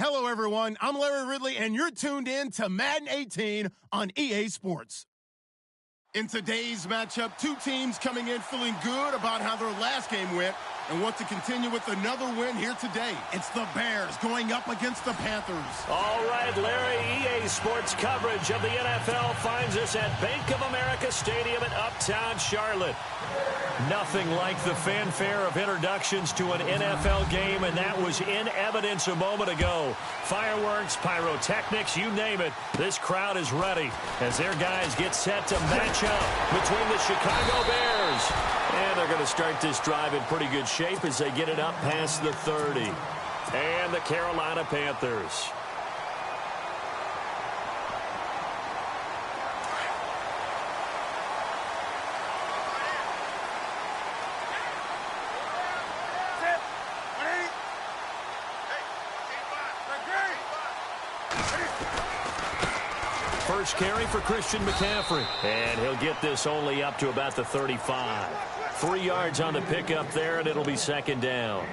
Hello, everyone. I'm Larry Ridley, and you're tuned in to Madden 18 on EA Sports. In today's matchup, two teams coming in feeling good about how their last game went and want to continue with another win here today. It's the Bears going up against the Panthers. All right, Larry, EA Sports coverage of the NFL finds us at Bank of America Stadium in Uptown Charlotte. Nothing like the fanfare of introductions to an NFL game, and that was in evidence a moment ago. Fireworks, pyrotechnics, you name it. This crowd is ready as their guys get set to match up between the Chicago Bears. And they're going to start this drive in pretty good shape as they get it up past the 30. And the Carolina Panthers. First carry for Christian McCaffrey. And he'll get this only up to about the 35. 3 yards on the pickup there, and it'll be second down.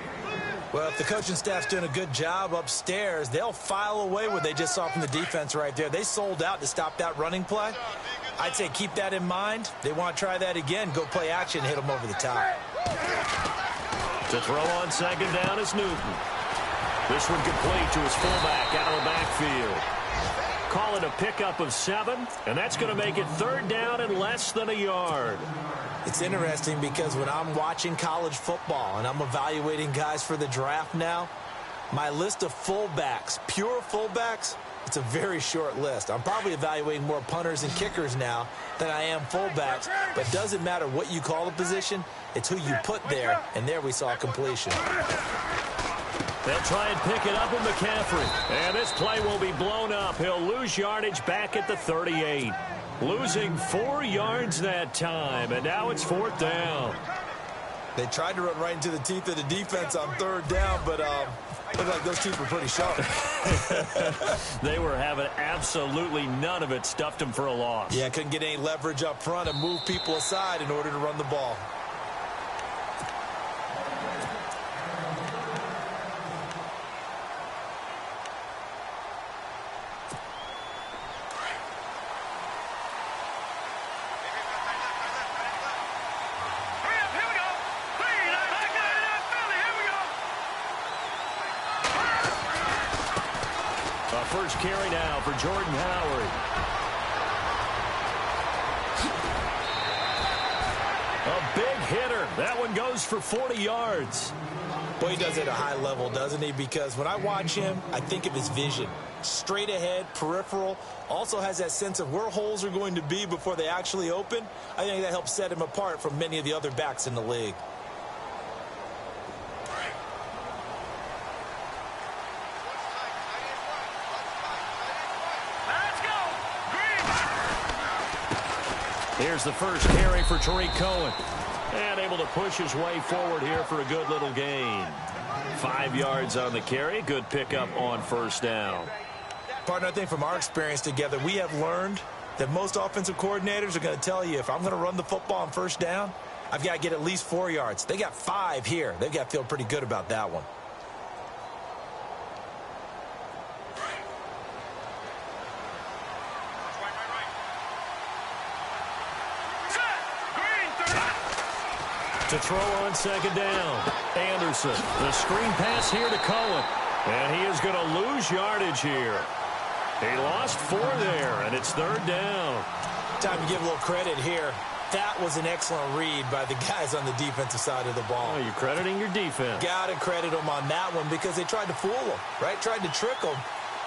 Well, if the coaching staff's doing a good job upstairs, they'll file away what they just saw from the defense right there. They sold out to stop that running play. I'd say keep that in mind. They want to try that again. Go play action, hit them over the top. To throw on second down is Newton. This one complete to his fullback out of the backfield. Call it a pickup of 7, and that's going to make it third down and less than a yard. It's interesting because when I'm watching college football and I'm evaluating guys for the draft now, my list of fullbacks, pure fullbacks, it's a very short list. I'm probably evaluating more punters and kickers now than I am fullbacks, but it doesn't matter what you call the position, it's who you put there, and there we saw completion. They'll try and pick it up with McCaffrey. And this play will be blown up. He'll lose yardage back at the 38. Losing 4 yards that time, and now it's fourth down. They tried to run right into the teeth of the defense on third down, but looked like those teeth were pretty sharp. They were having absolutely none of it. Stuffed them for a loss. Yeah, couldn't get any leverage up front and move people aside in order to run the ball. First carry now for Jordan Howard. A big hitter. That one goes for 40 yards. Boy, he does it at a high level, doesn't he? Because when I watch him, I think of his vision. Straight ahead, peripheral. Also has that sense of where holes are going to be before they actually open. I think that helps set him apart from many of the other backs in the league. Here's the first carry for Tariq Cohen. And able to push his way forward here for a good little gain. 5 yards on the carry. Good pickup on first down. Partner, I think from our experience together, we have learned that most offensive coordinators are going to tell you, if I'm going to run the football on first down, I've got to get at least 4 yards. They got 5 here. They've got to feel pretty good about that one. To throw on second down, Anderson. The screen pass here to Cohen. And he is going to lose yardage here. He lost 4 there, and it's third down. Time to give a little credit here. That was an excellent read by the guys on the defensive side of the ball. Oh, you're crediting your defense. Got to credit them on that one because they tried to fool them, right? Tried to trick them.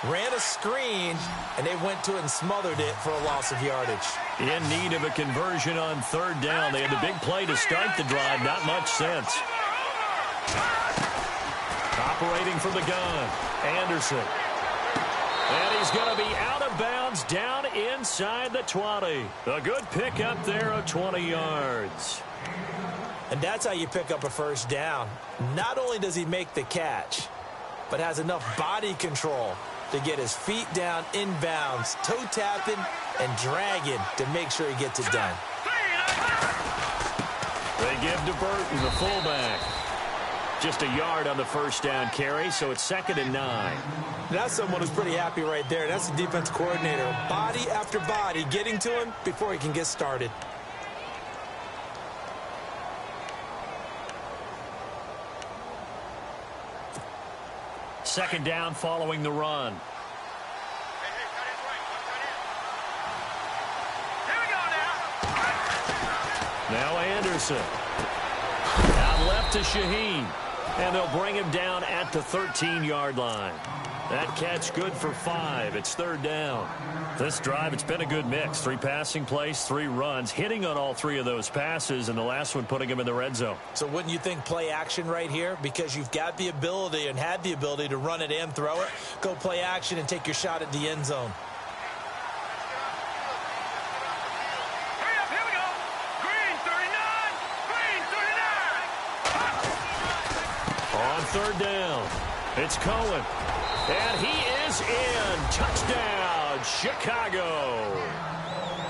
Ran a screen, and they went to it and smothered it for a loss of yardage. In need of a conversion on third down. They had the big play to start the drive. Not much sense. Operating from the gun, Anderson. And he's going to be out of bounds down inside the 20. A good pickup there of 20 yards. And that's how you pick up a first down. Not only does he make the catch, but has enough body control to get his feet down inbounds, toe tapping and dragging to make sure he gets it done. They give to Burton, the fullback. just a yard on the first down carry, so it's 2nd and 9. That's someone who's pretty happy right there. That's the defense coordinator. Body after body getting to him before he can get started. Second down following the run. Now Anderson. Out left to Shaheen. And they'll bring him down at the 13-yard line. That catch good for 5. It's 3rd down. This drive, it's been a good mix. 3 passing plays, 3 runs, hitting on all 3 of those passes, and the last one putting him in the red zone. So wouldn't you think play action right here? Because you've got the ability and had the ability to run it and throw it. Go play action and take your shot at the end zone. On 3rd down, it's Cohen. And he is in. Touchdown, Chicago.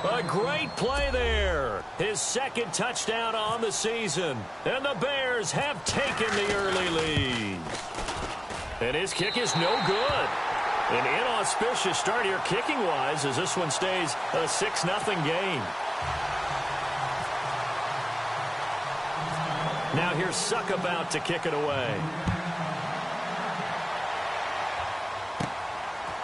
A great play there. His 2nd touchdown on the season. And the Bears have taken the early lead. And his kick is no good. An inauspicious start here kicking-wise as this one stays a 6-0 game. Now here's Suck about to kick it away.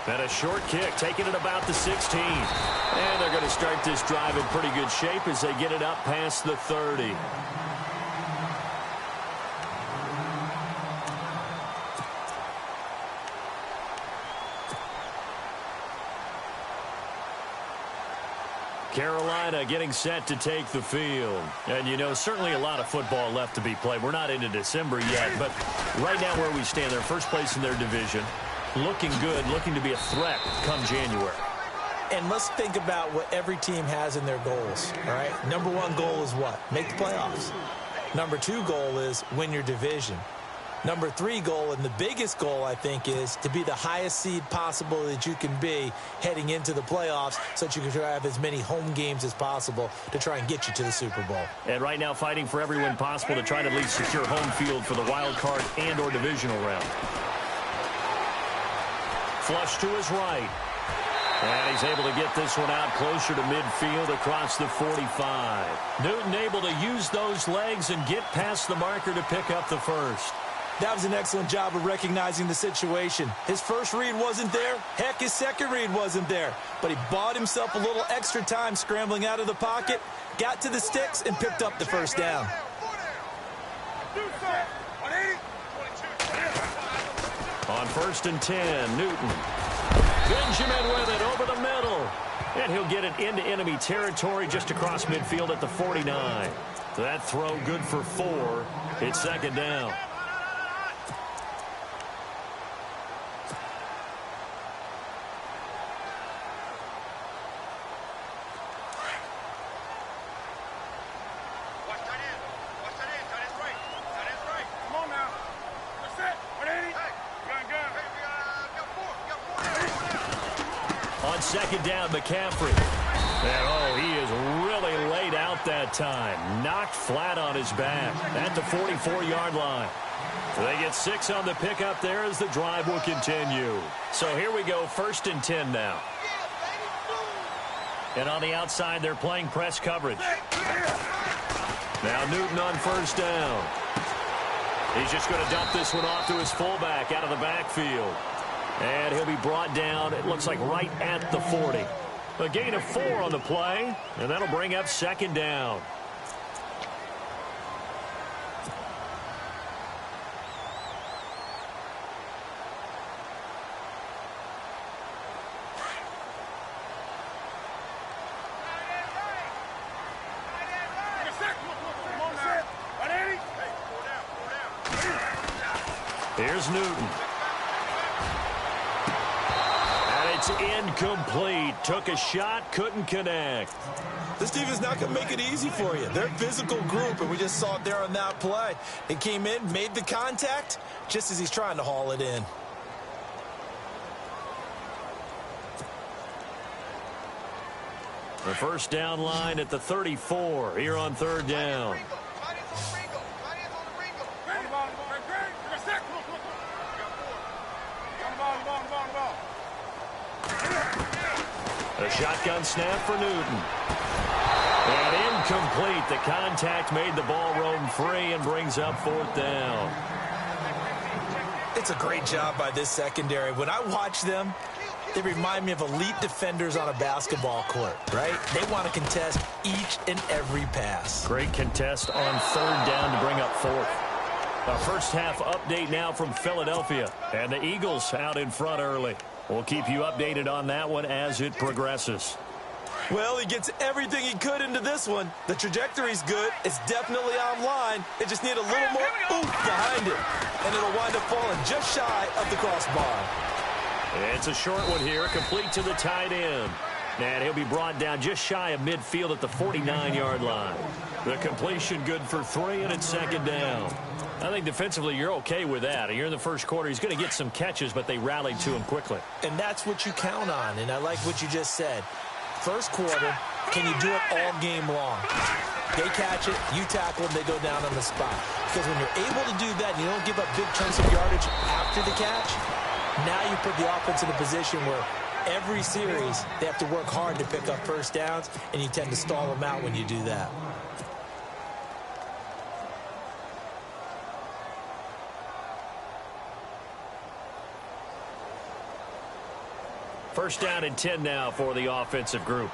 And a short kick, taking it about the 16. And they're going to start this drive in pretty good shape as they get it up past the 30. Carolina getting set to take the field. And, you know, certainly a lot of football left to be played. We're not into December yet, but right now where we stand, they're first place in their division. Looking good, looking to be a threat come January. And let's think about what every team has in their goals, all right? Number 1 goal is what? Make the playoffs. Number 2 goal is win your division. Number 3 goal, and the biggest goal, I think, is to be the highest seed possible that you can be heading into the playoffs so that you can have as many home games as possible to try and get you to the Super Bowl. And right now fighting for every win possible to try to at least secure home field for the wild card and or divisional round. Flush to his right. And he's able to get this one out closer to midfield across the 45. Newton able to use those legs and get past the marker to pick up the first. That was an excellent job of recognizing the situation. His first read wasn't there. Heck, his second read wasn't there. But he bought himself a little extra time scrambling out of the pocket, got to the sticks, and picked up the first down. On 1st and 10, Newton. Benjamin with it over the middle. And he'll get it into enemy territory just across midfield at the 49. That throw good for 4. It's 2nd down. On 2nd down, McCaffrey. And, oh, he is really laid out that time. Knocked flat on his back at the 44-yard line. They get 6 on the pickup there as the drive will continue. So here we go, 1st and 10 now. And on the outside, they're playing press coverage. Now Newton on 1st down. He's just going to dump this one off to his fullback out of the backfield. And he'll be brought down, it looks like, right at the 40. A gain of 4 on the play, and that'll bring up 2nd down. Here's Newton. And it's incomplete. Took a shot, couldn't connect. This team is not going to make it easy for you. They're a physical group, and we just saw it there on that play. He came in, made the contact, just as he's trying to haul it in. The first down line at the 34 here on 3rd down. The shotgun snap for Newton. And incomplete. The contact made the ball roam free and brings up 4th down. It's a great job by this secondary. When I watch them, they remind me of elite defenders on a basketball court, right? They want to contest each and every pass. Great contest on 3rd down to bring up 4th. A first half update now from Philadelphia. And the Eagles out in front early. We'll keep you updated on that one as it progresses. Well, he gets everything he could into this one. The trajectory's good. It's definitely online. They just need a little more oomph behind it. And it'll wind up falling just shy of the crossbar. It's a short one here, complete to the tight end. And he'll be brought down just shy of midfield at the 49-yard line. The completion good for 3, and it's 2nd down. I think defensively you're okay with that. You're in the first quarter. He's going to get some catches, but they rallied to him quickly. And that's what you count on, and I like what you just said. First quarter, can you do it all game long? They catch it, you tackle them, they go down on the spot. Because when you're able to do that and you don't give up big chunks of yardage after the catch, now you put the offense in a position where every series they have to work hard to pick up first downs, and you tend to stall them out when you do that. First down and 10 now for the offensive group.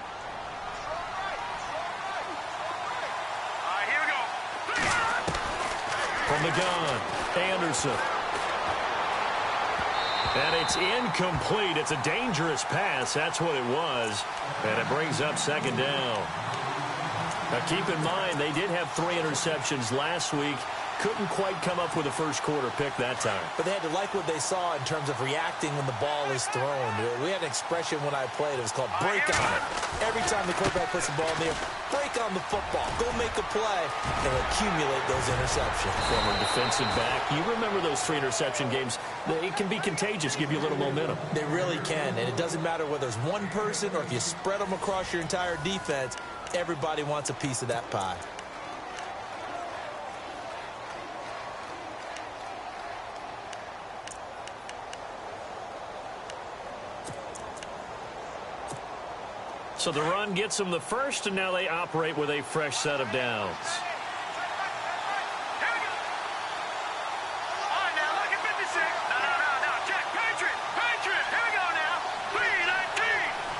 Here we go. From the gun, Anderson. And it's incomplete. It's a dangerous pass. That's what it was. And it brings up 2nd down. Now keep in mind, they did have 3 interceptions last week. Couldn't quite come up with a first quarter pick that time. But they had to like what they saw in terms of reacting when the ball is thrown. We had an expression when I played. It was called break on it. Every time the quarterback puts the ball in the air, break on the football. Go make a play and accumulate those interceptions. Former defensive back. You remember those 3 interception games. It can be contagious, give you a little momentum. They really can. And it doesn't matter whether it's one person or if you spread them across your entire defense. Everybody wants a piece of that pie. So the run gets them the first, and now they operate with a fresh set of downs.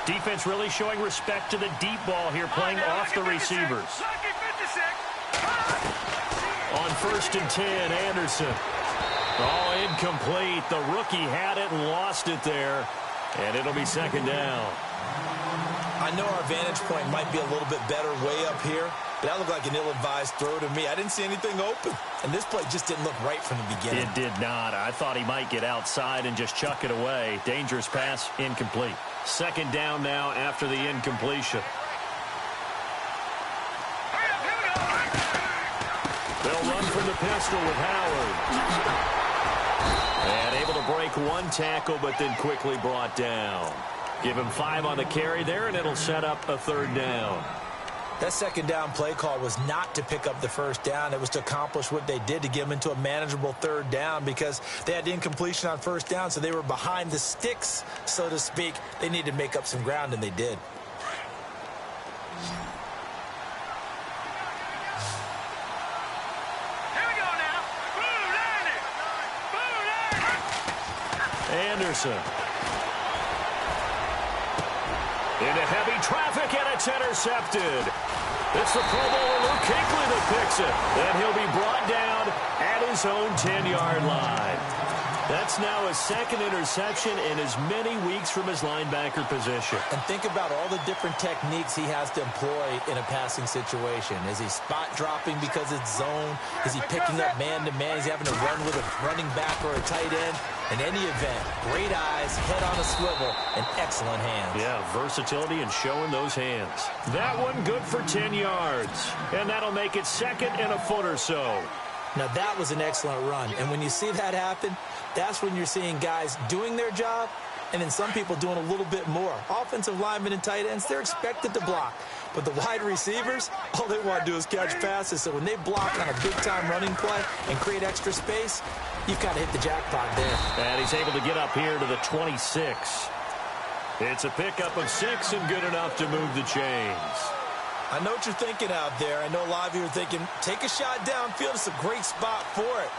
Defense really showing respect to the deep ball here, playing off the receivers. On 1st and 10, Anderson. Oh, incomplete. The rookie had it and lost it there, and it'll be 2nd down. I know our vantage point might be a little bit better way up here, but that looked like an ill-advised throw to me. I didn't see anything open, and this play just didn't look right from the beginning. It did not. I thought he might get outside and just chuck it away. Dangerous pass, incomplete. 2nd down now after the incompletion. They'll run from the pistol with Howard. And able to break one tackle, but then quickly brought down. Give him 5 on the carry there, and it'll set up a 3rd down. That 2nd down play call was not to pick up the first down. It was to accomplish what they did, to get them into a manageable 3rd down, because they had incompletion on first down, so they were behind the sticks, so to speak. They needed to make up some ground, and they did. Here we go now. Anderson. Into heavy traffic, and it's intercepted. It's the Pro Bowler Luke Kuechly that picks it. And he'll be brought down at his own 10-yard line. That's now his 2nd interception in as many weeks from his linebacker position. And think about all the different techniques he has to employ in a passing situation. Is he spot dropping because it's zone? Is he picking up man-to-man? Is he having to run with a running back or a tight end? In any event, great eyes, head on a swivel, and excellent hands. Yeah, versatility and showing those hands. That one good for 10 yards. And that'll make it 2nd and a foot or so. Now, that was an excellent run. And when you see that happen, that's when you're seeing guys doing their job, and then some people doing a little bit more. Offensive linemen and tight ends, they're expected to block. But the wide receivers, all they want to do is catch passes. So when they block on a big-time running play and create extra space, you've got to hit the jackpot there. And he's able to get up here to the 26. It's a pickup of 6 and good enough to move the chains. I know what you're thinking out there. I know a lot of you are thinking, take a shot downfield. It's a great spot for it.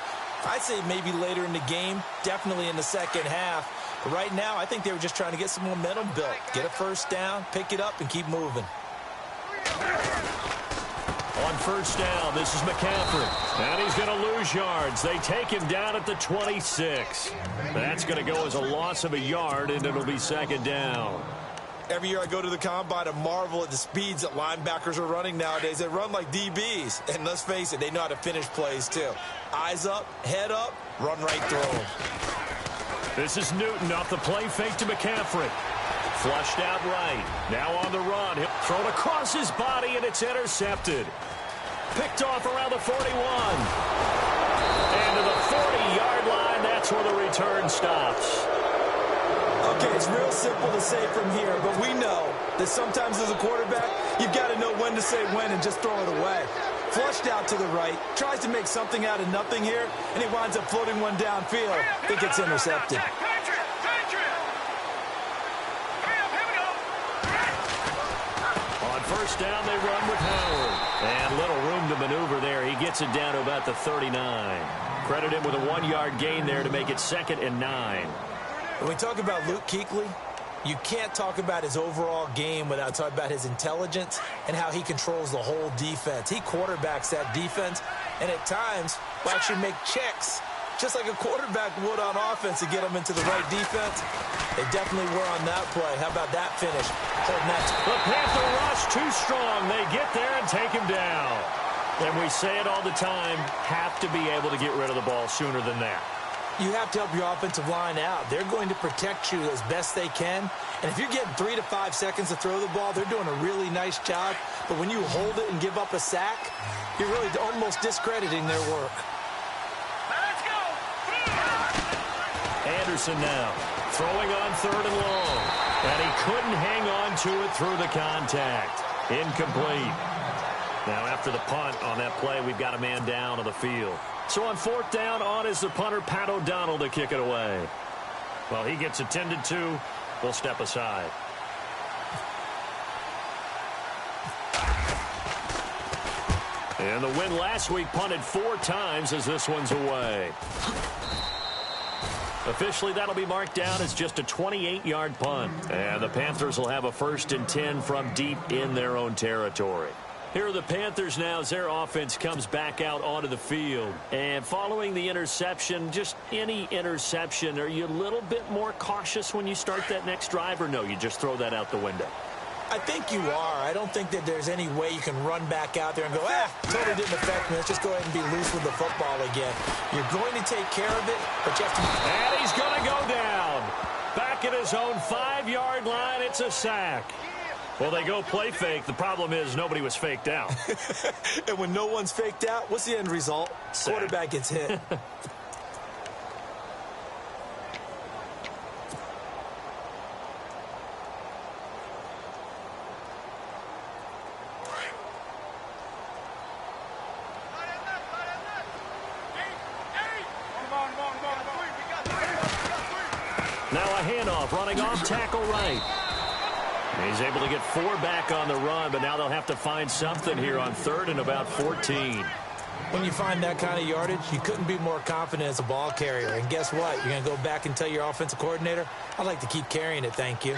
I'd say maybe later in the game, definitely in the second half. But right now, I think they were just trying to get some momentum built. Get a first down, pick it up, and keep moving. On first down, this is McCaffrey. And he's going to lose yards. They take him down at the 26. That's going to go as a loss of a yard, and it'll be second down. Every year I go to the combine and marvel at the speeds that linebackers are running nowadays. They run like DBs. And let's face it, they know how to finish plays too. Eyes up, head up, run right through them. This is Newton off the play fake to McCaffrey. Flushed out right. Now on the run. He'll throw it across his body, and it's intercepted. Picked off around the 41. And to the 40-yard line, that's where the return stops. Okay, it's real simple to say from here, but we know that sometimes as a quarterback, you've got to know when to say when and just throw it away. Flushed out to the right, tries to make something out of nothing here, and he winds up floating one downfield. I think it's intercepted. On first down, they run with Howard. And little room to maneuver there. He gets it down to about the 39. Credit him with a 1-yard gain there to make it 2nd and 9. When we talk about Luke Kuechly, you can't talk about his overall game without talking about his intelligence and how he controls the whole defense. He quarterbacks that defense, and at times will actually make checks, just like a quarterback would on offense to get them into the right defense. They definitely were on that play. How about that finish? Holding that. The Panther rush too strong. They get there and take him down. And we say it all the time, have to be able to get rid of the ball sooner than that. You have to help your offensive line out. They're going to protect you as best they can. And if you're getting 3 to 5 seconds to throw the ball, they're doing a really nice job. But when you hold it and give up a sack, you're really almost discrediting their work. Let's go. Anderson now throwing on 3rd and long. And he couldn't hang on to it through the contact. Incomplete. Now after the punt on that play, we've got a man down on the field. So on 4th down, on is the punter, Pat O'Donnell, to kick it away. Well, he gets attended to. We'll step aside. And the win last week punted 4 times as this one's away. Officially, that'll be marked down as just a 28-yard punt. And the Panthers will have a 1st and 10 from deep in their own territory. Here are the Panthers now as their offense comes back out onto the field. And following the interception, just any interception, are you a little bit more cautious when you start that next drive, or no, you just throw that out the window? I think you are. I don't think that there's any way you can run back out there and go, totally didn't affect me. Let's just go ahead and be loose with the football again. You're going to take care of it, but you have to... And he's going to go down. Back at his own 5-yard line, it's a sack. Well, they go play fake. The problem is nobody was faked out. And when no one's faked out, what's the end result? Sack. Quarterback gets hit. Now a handoff, running off tackle right. He's able to get 4 back on the run, but now they'll have to find something here on 3rd and about 14. When you find that kind of yardage, you couldn't be more confident as a ball carrier. And guess what? You're going to go back and tell your offensive coordinator, I'd like to keep carrying it, thank you.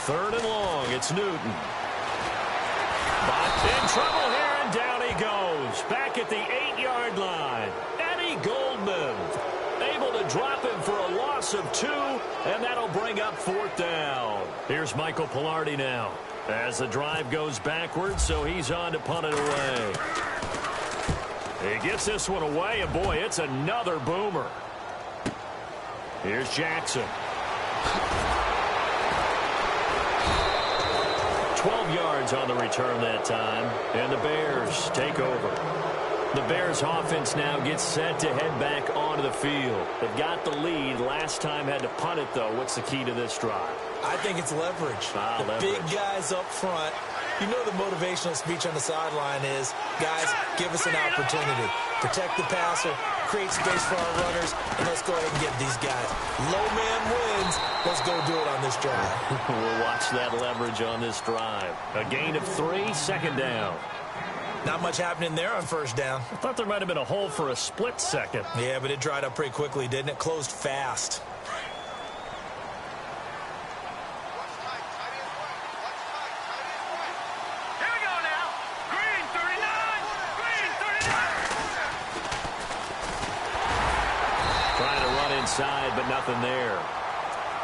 Third and long, it's Newton. But in trouble here, and down he goes. Back at the 8-yard line. Eddie Goldman able to drop him for a loss of 2, and that'll bring up 4th down. Here's Michael Pilardi now as the drive goes backwards, so he's on to punt it away. He gets this one away, and boy, it's another boomer. Here's Jackson. 12 yards on the return that time, and the Bears take over. The Bears offense now gets set to head back onto the field. They've got the lead. Last time had to punt it, though. What's the key to this drive? I think it's leverage. The big guys up front. You know the motivational speech on the sideline is, guys, give us an opportunity. Protect the passer, create space for our runners, and let's go ahead and get these guys. Low man wins. Let's go do it on this drive. We'll watch that leverage on this drive. A gain of 3, second down. Not much happening there on first down. I thought there might have been a hole for a split second. Yeah, but it dried up pretty quickly, didn't it? Closed fast. Inside, but nothing there.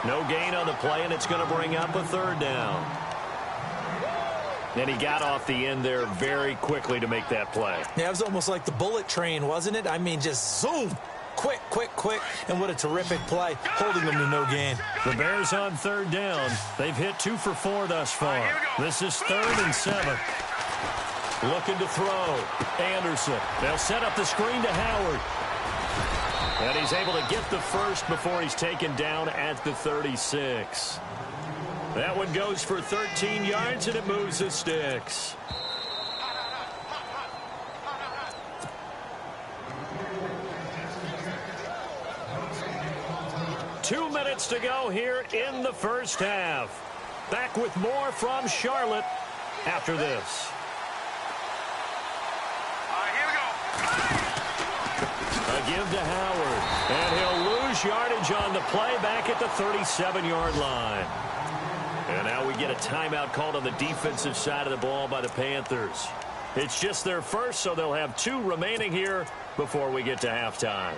No gain on the play, and it's going to bring up a third down. And he got off the end there very quickly to make that play. Yeah, it was almost like the bullet train, wasn't it? I mean, just zoom. Quick, quick, quick. And what a terrific play, holding them to no gain. The Bears on third down. They've hit 2 for 4 thus far. This is 3rd and 7. Looking to throw. Anderson. They'll set up the screen to Howard. And he's able to get the first before he's taken down at the 36. That one goes for 13 yards, and it moves the sticks. Two minutes to go here in the first half. Back with more from Charlotte after this. A give to Howard, and he'll lose yardage on the play back at the 37-yard line. And now we get a timeout called on the defensive side of the ball by the Panthers. It's just their first, so they'll have 2 remaining here before we get to halftime.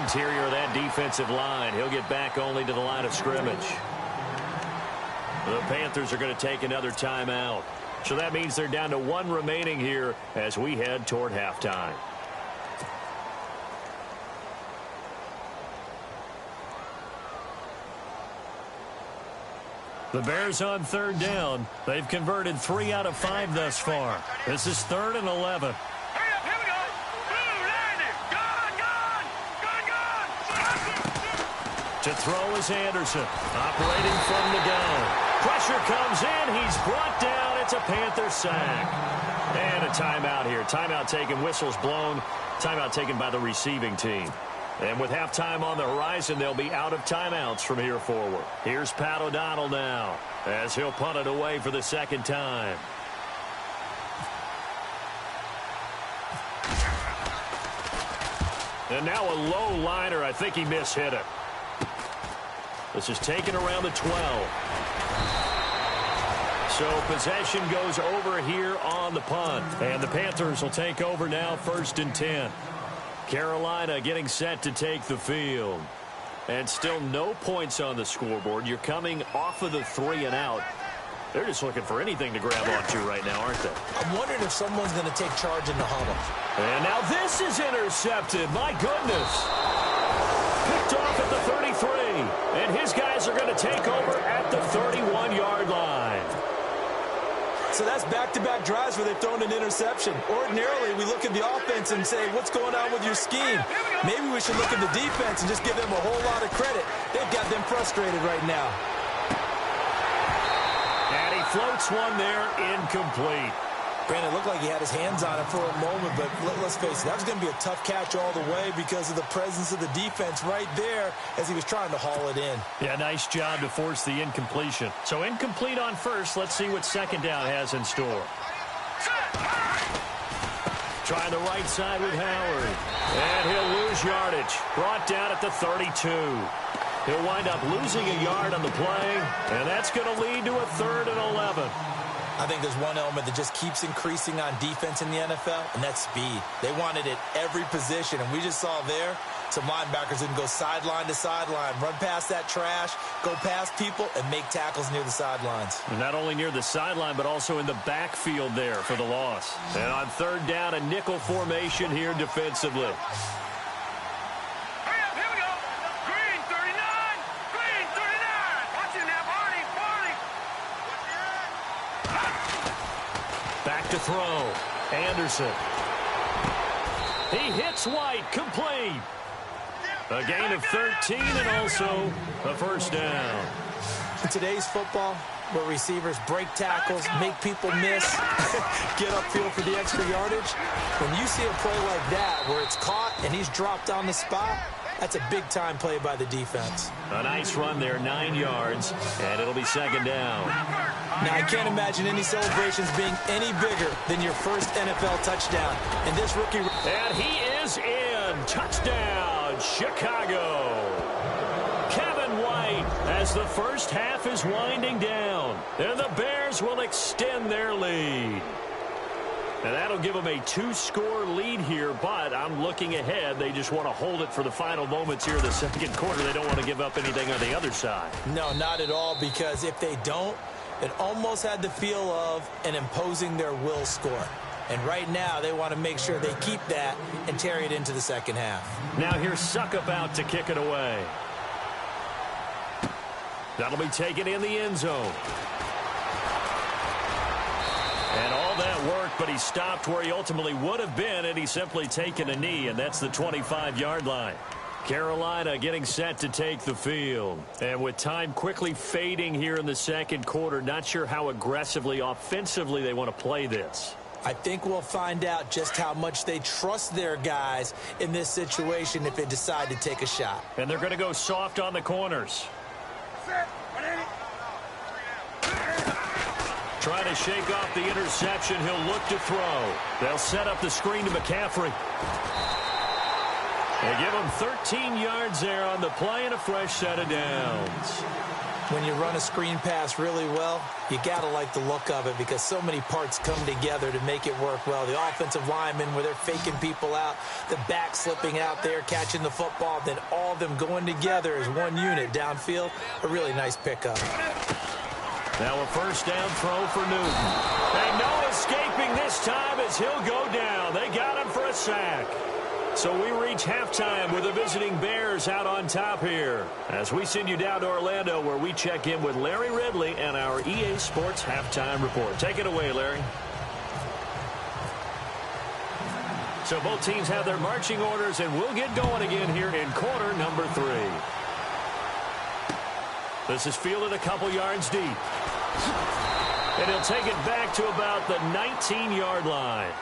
Interior of that defensive line. He'll get back only to the line of scrimmage. The Panthers are going to take another timeout. So that means they're down to 1 remaining here as we head toward halftime. The Bears on third down. They've converted 3 out of 5 thus far. This is 3rd and 11. To throw is Anderson, operating from the gun. Pressure comes in. He's brought down. It's a Panther sack. And a timeout here. Timeout taken, whistles blown. Timeout taken by the receiving team. And with halftime on the horizon, they'll be out of timeouts from here forward. Here's Pat O'Donnell now as he'll punt it away for the second time. And now a low liner. I think he mishit it. This is taken around the 12. So possession goes over here on the punt. And the Panthers will take over now, 1st and 10. Carolina getting set to take the field. And still no points on the scoreboard. You're coming off of the 3 and out. They're just looking for anything to grab onto right now, aren't they? I'm wondering if someone's going to take charge in the huddle. And now this is intercepted. My goodness. Picked off at the 33. And his guys are going to take over at the 31-yard line. So that's back-to-back drives where they've thrown an interception. Ordinarily, we look at the offense and say, what's going on with your scheme? Maybe we should look at the defense and just give them a whole lot of credit. They've got them frustrated right now. And he floats one there, incomplete. Brandon, it looked like he had his hands on it for a moment, but let's face it, that was going to be a tough catch all the way because of the presence of the defense right there as he was trying to haul it in. Yeah, nice job to force the incompletion. So incomplete on first. Let's see what second down has in store. Trying the right side with Howard. And he'll lose yardage. Brought down at the 32. He'll wind up losing a yard on the play, and that's going to lead to a 3rd and 11. I think there's one element that just keeps increasing on defense in the NFL, and that's speed. They want it at every position, and we just saw there some linebackers that can go sideline to sideline, run past that trash, go past people, and make tackles near the sidelines. Not only near the sideline, but also in the backfield there for the loss. And on third down, a nickel formation here defensively. Back to throw. Anderson. He hits White. Complete. A gain of 13 and also a first down. In today's football, where receivers break tackles, make people miss, get upfield for the extra yardage, when you see a play like that where it's caught and he's dropped on the spot, that's a big-time play by the defense. A nice run there, 9 yards, and it'll be second down. Now, I can't imagine any celebrations being any bigger than your first NFL touchdown. And this rookie... And he is in. Touchdown, Chicago. Kevin White as the first half is winding down. And the Bears will extend their lead. And that'll give them a 2-score lead here, but I'm looking ahead. They just want to hold it for the final moments here of the second quarter. They don't want to give up anything on the other side. No, not at all, because if they don't, it almost had the feel of an imposing their will score. And right now, they want to make sure they keep that and carry it into the second half. Now here's Suckup out to kick it away. That'll be taken in the end zone. And all that worked, but he stopped where he ultimately would have been, and he's simply taken a knee, and that's the 25-yard line. Carolina getting set to take the field. And with time quickly fading here in the second quarter, not sure how aggressively, offensively they want to play this. I think we'll find out just how much they trust their guys in this situation if they decide to take a shot. And they're going to go soft on the corners. Trying to shake off the interception. He'll look to throw. They'll set up the screen to McCaffrey. They give him 13 yards there on the play and a fresh set of downs. When you run a screen pass really well, you got to like the look of it because so many parts come together to make it work well. The offensive linemen where they're faking people out, the back slipping out there, catching the football, then all of them going together as one unit downfield. A really nice pickup. Now a first down throw for Newton. And no escaping this time as he'll go down. They got him for a sack. So we reach halftime with the visiting Bears out on top here. As we send you down to Orlando where we check in with Larry Ridley and our EA Sports Halftime Report. Take it away, Larry. So both teams have their marching orders, and we'll get going again here in quarter number 3. This is fielded a couple yards deep. And he'll take it back to about the 19-yard line.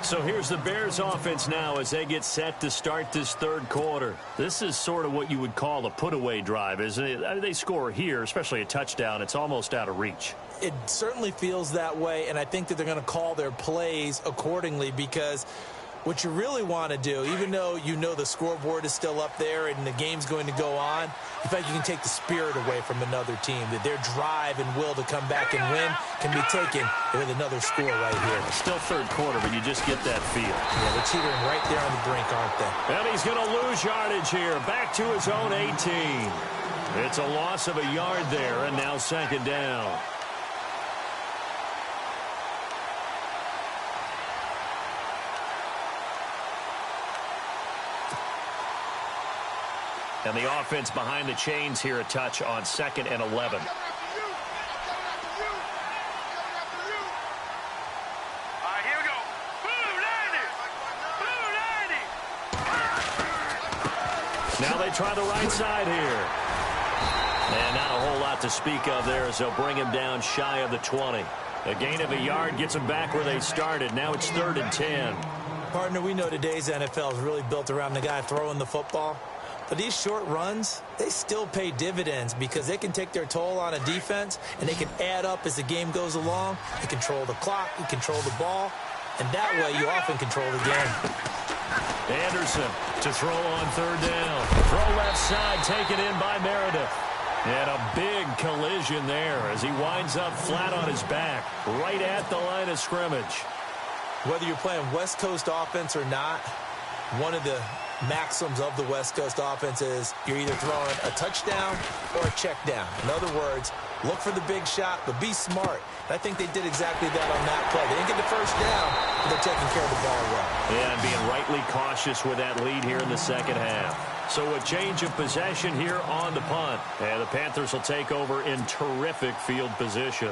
So here's the Bears offense now as they get set to start this third quarter. This is sort of what you would call a put-away drive, isn't it? I mean, they score here, especially a touchdown. It's almost out of reach. It certainly feels that way, and I think that they're going to call their plays accordingly because what you really want to do, even though you know the scoreboard is still up there and the game's going to go on, in fact, you can take the spirit away from another team, that their drive and will to come back and win can be taken with another score right here. Still third quarter, but you just get that feel. Yeah, they're teetering right there on the brink, aren't they? And he's going to lose yardage here, back to his own 18. It's a loss of a yard there, and now second down. And the offense behind the chains here a touch on 2nd and 11. Now they try the right side here. And not a whole lot to speak of there as they'll bring him down shy of the 20. A gain of a yard gets them back where they started. Now it's 3rd and 10. Partner, we know today's NFL is really built around the guy throwing the football. But these short runs, they still pay dividends because they can take their toll on a defense and they can add up as the game goes along. You control the clock, you control the ball, and that way you often control the game. Anderson to throw on 3rd down. Throw left side taken in by Meredith. And a big collision there as he winds up flat on his back, right at the line of scrimmage. Whether you're playing West Coast offense or not, one of the maxims of the West Coast offense is you're either throwing a touchdown or a check down. In other words, look for the big shot, but be smart. And I think they did exactly that on that play. They didn't get the first down, but they're taking care of the ball well. Yeah, and being rightly cautious with that lead here in the second half. So a change of possession here on the punt. And the Panthers will take over in terrific field position.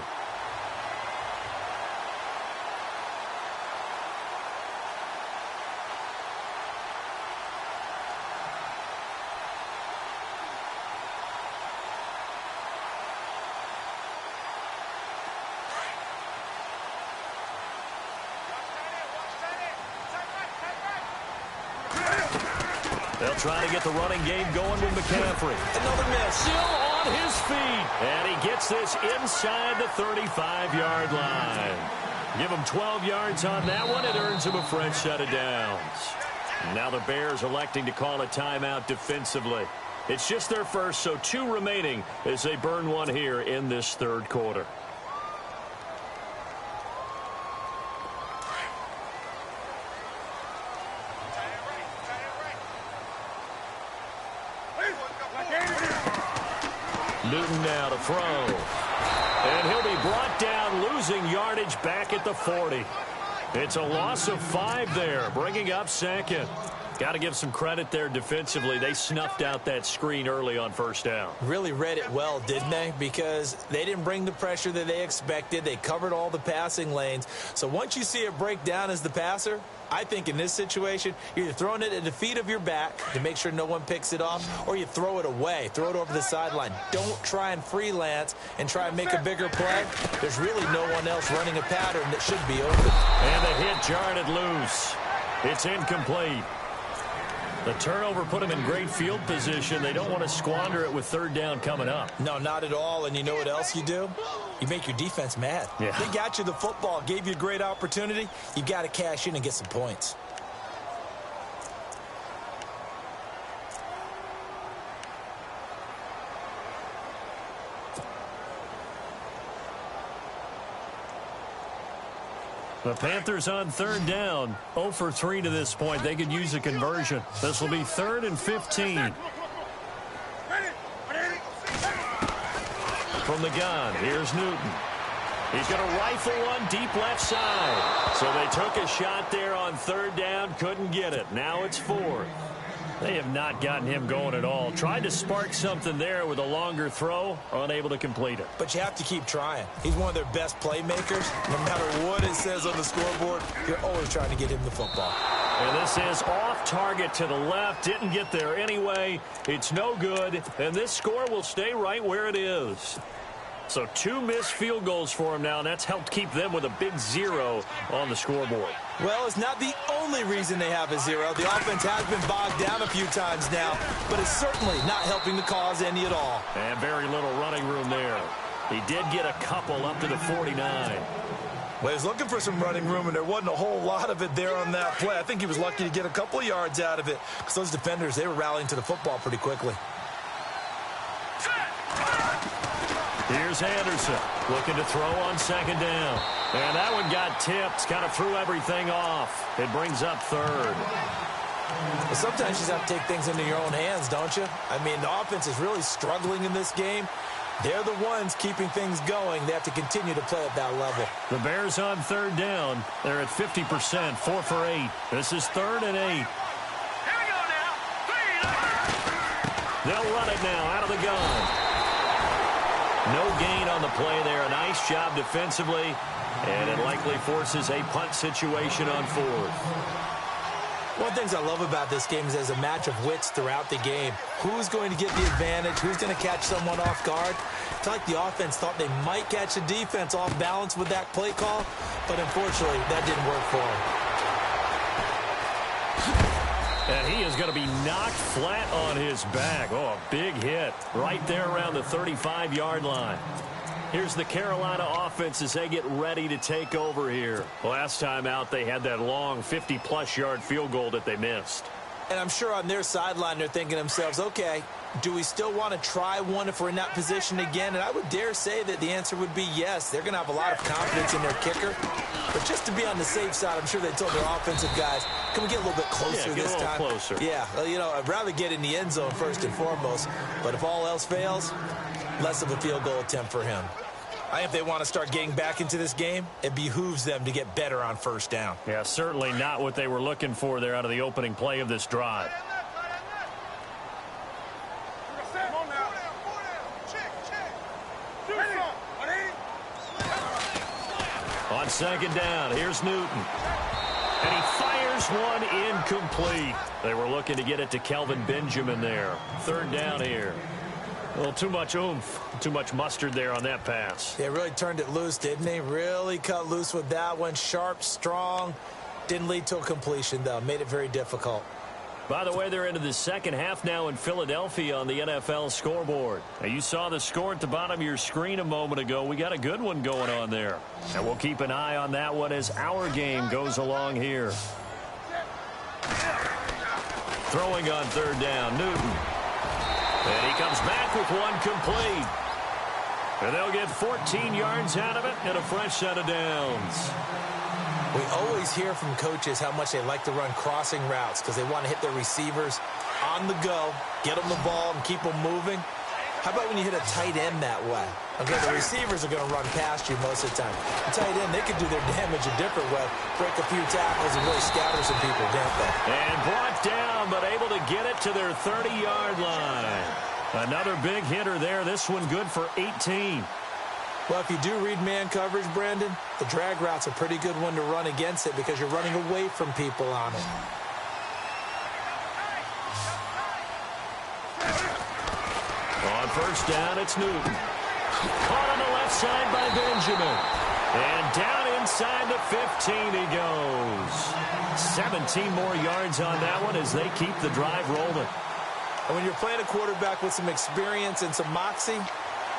They'll try to get the running game going with McCaffrey. Another miss. Still on his feet. And he gets this inside the 35-yard line. Give him 12 yards on that one. It earns him a fresh set of downs. Now the Bears electing to call a timeout defensively. It's just their first, so 2 remaining as they burn one here in this third quarter. Newton now to throw. And he'll be brought down, losing yardage back at the 40. It's a loss of 5 there, bringing up second. Got to give some credit there defensively. They snuffed out that screen early on first down. Really read it well, didn't they? Because they didn't bring the pressure that they expected. They covered all the passing lanes. So once you see it break down as the passer, I think in this situation, you're either throwing it at the feet of your back to make sure no one picks it off, or you throw it away, throw it over the sideline. Don't try and freelance and try and make a bigger play. There's really no one else running a pattern that should be open. And the hit jarred it loose. It's incomplete. The turnover put them in great field position. They don't want to squander it with third down coming up. No, not at all. And you know what else you do? You make your defense mad. Yeah. They got you the football, gave you a great opportunity. You got to cash in and get some points. The Panthers on third down, 0 for 3 to this point. They could use a conversion. This will be 3rd and 15. From the gun, here's Newton. He's going to rifle one deep left side. So they took a shot there on third down, couldn't get it. Now it's 4th. They have not gotten him going at all. Tried to spark something there with a longer throw, unable to complete it. But you have to keep trying. He's one of their best playmakers. No matter what it says on the scoreboard, you're always trying to get him the football. And this is off target to the left. Didn't get there anyway. It's no good. And this score will stay right where it is. So 2 missed field goals for him now, and that's helped keep them with a big 0 on the scoreboard. Well, it's not the only reason they have a 0. The offense has been bogged down a few times now, but it's certainly not helping the cause any at all. And very little running room there. He did get a couple up to the 49. Well, he was looking for some running room, and there wasn't a whole lot of it there on that play. I think he was lucky to get a couple of yards out of it because those defenders, they were rallying to the football pretty quickly. Here's Anderson looking to throw on second down. And that one got tipped, kind of threw everything off. It brings up 3rd. Well, sometimes you just have to take things into your own hands, don't you? I mean, the offense is really struggling in this game. They're the ones keeping things going. They have to continue to play at that level. The Bears on third down. They're at 50%, 4 for 8. This is 3rd and 8. Here we go now. They'll run it now out of the gun. No gain on the play there. A nice job defensively. And it likely forces a punt situation on 4th. One of the things I love about this game is there's a match of wits throughout the game. Who's going to get the advantage? Who's going to catch someone off guard? I feel like the offense thought they might catch the defense off balance with that play call, but unfortunately, that didn't work for them. And he is going to be knocked flat on his back. Oh, a big hit right there around the 35-yard line. Here's the Carolina offense as they get ready to take over here. Last time out, they had that long 50-plus yard field goal that they missed. And I'm sure on their sideline they're thinking to themselves, okay, Do we still want to try one if we're in that position again? And I would dare say that the answer would be yes. They're going to have a lot of confidence in their kicker. But just to be on the safe side, I'm sure they told their offensive guys, can we get a little bit closer this time? Closer. Yeah, you know, I'd rather get in the end zone first and foremost. But if all else fails, less of a field goal attempt for him. I think if they want to start getting back into this game, it behooves them to get better on first down. Yeah, certainly not what they were looking for there out of the opening play of this drive. On second down, here's Newton. And he fires one incomplete. They were looking to get it to Kelvin Benjamin there. Third down here. A little too much oomph, too much mustard there on that pass. They really turned it loose, didn't they? Really cut loose with that one. Sharp, strong. Didn't lead to a completion, though. Made it very difficult. By the way, they're into the second half now in Philadelphia on the NFL scoreboard. Now, you saw the score at the bottom of your screen a moment ago. We got a good one going on there. And we'll keep an eye on that one as our game goes along here. Throwing on third down, Newton. And he comes back with one complete. And they'll get 14 yards out of it and a fresh set of downs. We always hear from coaches how much they like to run crossing routes because they want to hit their receivers on the go, get them the ball, and keep them moving. How about when you hit a tight end that way? Okay, the receivers are going to run past you most of the time. The tight end, they can do their damage a different way, break a few tackles and really scatter some people, can't they? And brought down, but able to get it to their 30-yard line. Another big hitter there. This one good for 18. Well, if you do read man coverage, Brandon, the drag route's a pretty good one to run against it because you're running away from people on it. On first down, it's Newton. Caught on the left side by Benjamin. And down inside the 15 he goes. 17 more yards on that one as they keep the drive rolling. And when you're playing a quarterback with some experience and some moxie,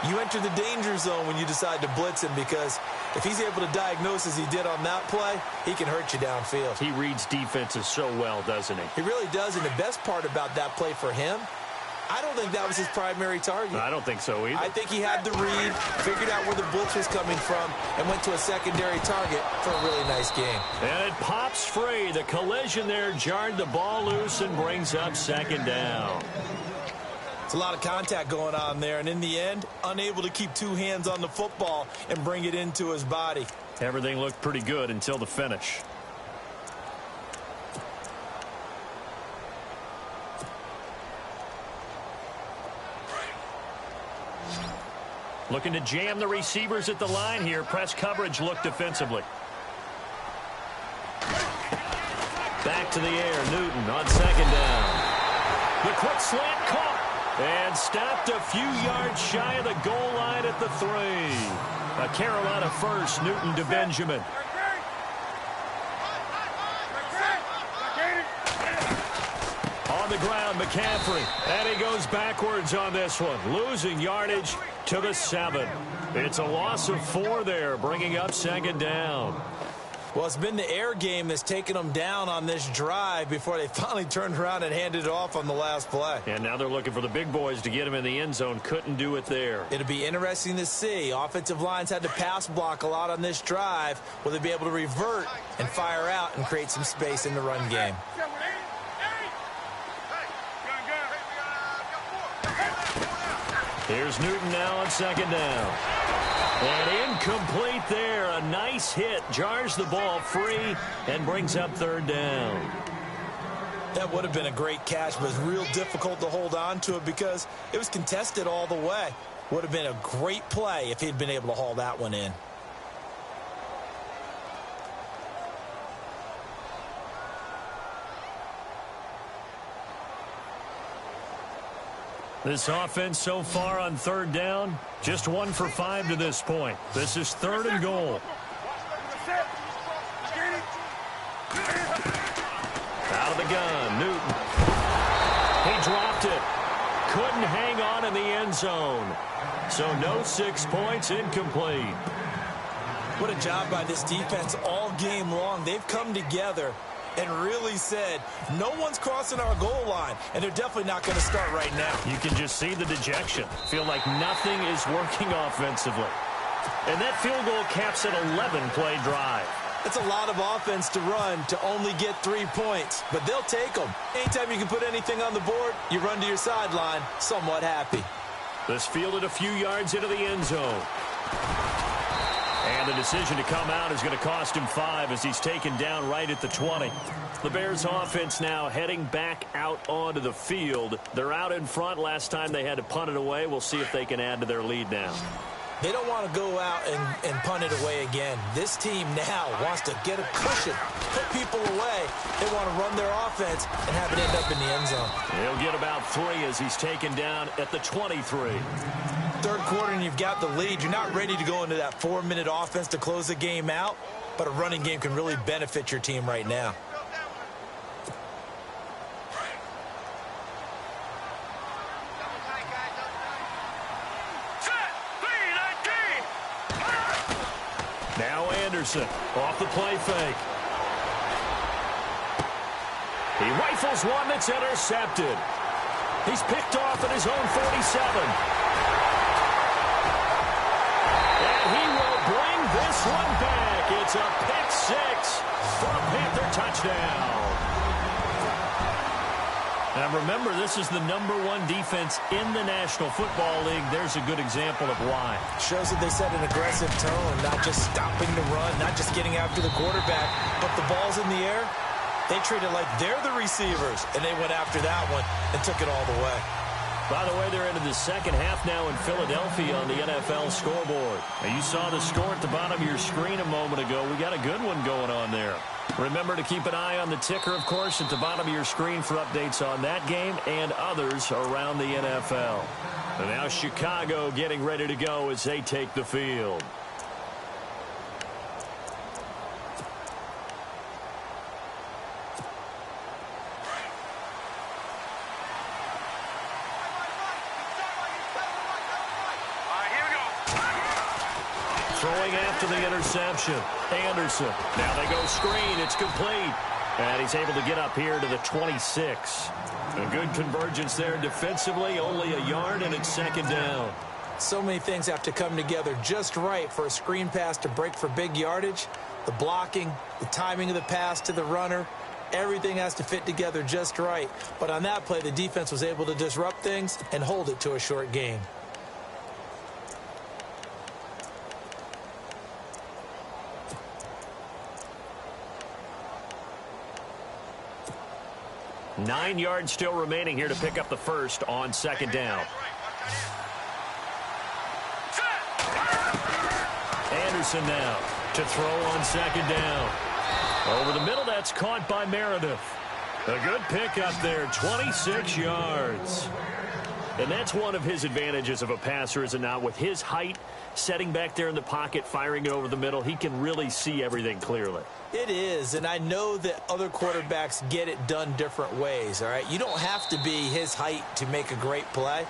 you enter the danger zone when you decide to blitz him because if he's able to diagnose as he did on that play, he can hurt you downfield. He reads defenses so well, doesn't he? He really does, and the best part about that play for him, I don't think that was his primary target. I don't think so either. I think he had the read, figured out where the blitz was coming from, and went to a secondary target for a really nice game. And it pops free. The collision there jarred the ball loose and brings up second down. It's a lot of contact going on there, and in the end, unable to keep two hands on the football and bring it into his body. Everything looked pretty good until the finish. Looking to jam the receivers at the line here. Press coverage look defensively. Back to the air. Newton on second down. The quick slant caught. And stopped a few yards shy of the goal line at the 3. A Carolina first, Newton to Benjamin. On the ground, McCaffrey. And he goes backwards on this one. Losing yardage to the 7. It's a loss of 4 there, bringing up second down. Well, it's been the air game that's taken them down on this drive before they finally turned around and handed it off on the last play. And now they're looking for the big boys to get him in the end zone. Couldn't do it there. It'll be interesting to see. Offensive lines had to pass block a lot on this drive. Will they be able to revert and fire out and create some space in the run game? Here's Newton now on second down. And incomplete there. A nice hit. Jars the ball free and brings up third down. That would have been a great catch, but it was real difficult to hold on to it because it was contested all the way. Would have been a great play if he'd been able to haul that one in. This offense so far on third down, just 1 for 5 to this point. This is 3rd and goal. Out of the gun, Newton. He dropped it. Couldn't hang on in the end zone. So no 6 points, incomplete. What a job by this defense all game long. They've come together and really said, no one's crossing our goal line, and they're definitely not going to start right now. You can just see the dejection. Feel like nothing is working offensively. And that field goal caps an 11-play drive. It's a lot of offense to run to only get 3 points, but they'll take them. Anytime you can put anything on the board, you run to your sideline somewhat happy. This fielded a few yards into the end zone. And the decision to come out is going to cost him 5 as he's taken down right at the 20. The Bears offense now heading back out onto the field. They're out in front. Last time they had to punt it away. We'll see if they can add to their lead now. They don't want to go out and punt it away again. This team now wants to get a cushion, put people away. They want to run their offense and have it end up in the end zone. He'll get about 3 as he's taken down at the 23. Third quarter and you've got the lead. You're not ready to go into that 4-minute offense to close the game out, but a running game can really benefit your team right now. Now Anderson off the play fake. He rifles one that's intercepted. He's picked off at his own 47. And he will bring this one back. It's a pick 6 for a Panther touchdown. Now remember, this is the #1 defense in the National Football League. There's a good example of why. Shows that they set an aggressive tone, not just stopping the run, not just getting after the quarterback, but the ball's in the air. They treat it like they're the receivers, and they went after that one and took it all the way. By the way, they're into the second half now in Philadelphia on the NFL scoreboard. Now, you saw the score at the bottom of your screen a moment ago. We got a good one going on there. Remember to keep an eye on the ticker, of course, at the bottom of your screen for updates on that game and others around the NFL. And now Chicago getting ready to go as they take the field. Throwing after the interception. Anderson. Now they go screen. It's complete. And he's able to get up here to the 26. A good convergence there defensively. Only a yard, and it's second down. So many things have to come together just right for a screen pass to break for big yardage. The blocking, the timing of the pass to the runner, everything has to fit together just right. But on that play, the defense was able to disrupt things and hold it to a short gain. Nine yards still remaining here to pick up the first on second down. Anderson now to throw on second down. Over the middle, that's caught by Meredith. A good pickup there, 26 yards. And that's one of his advantages of a passer, is it not? With his height, setting back there in the pocket, firing it over the middle, he can really see everything clearly. It is, and I know that other quarterbacks get it done different ways, all right? You don't have to be his height to make a great play,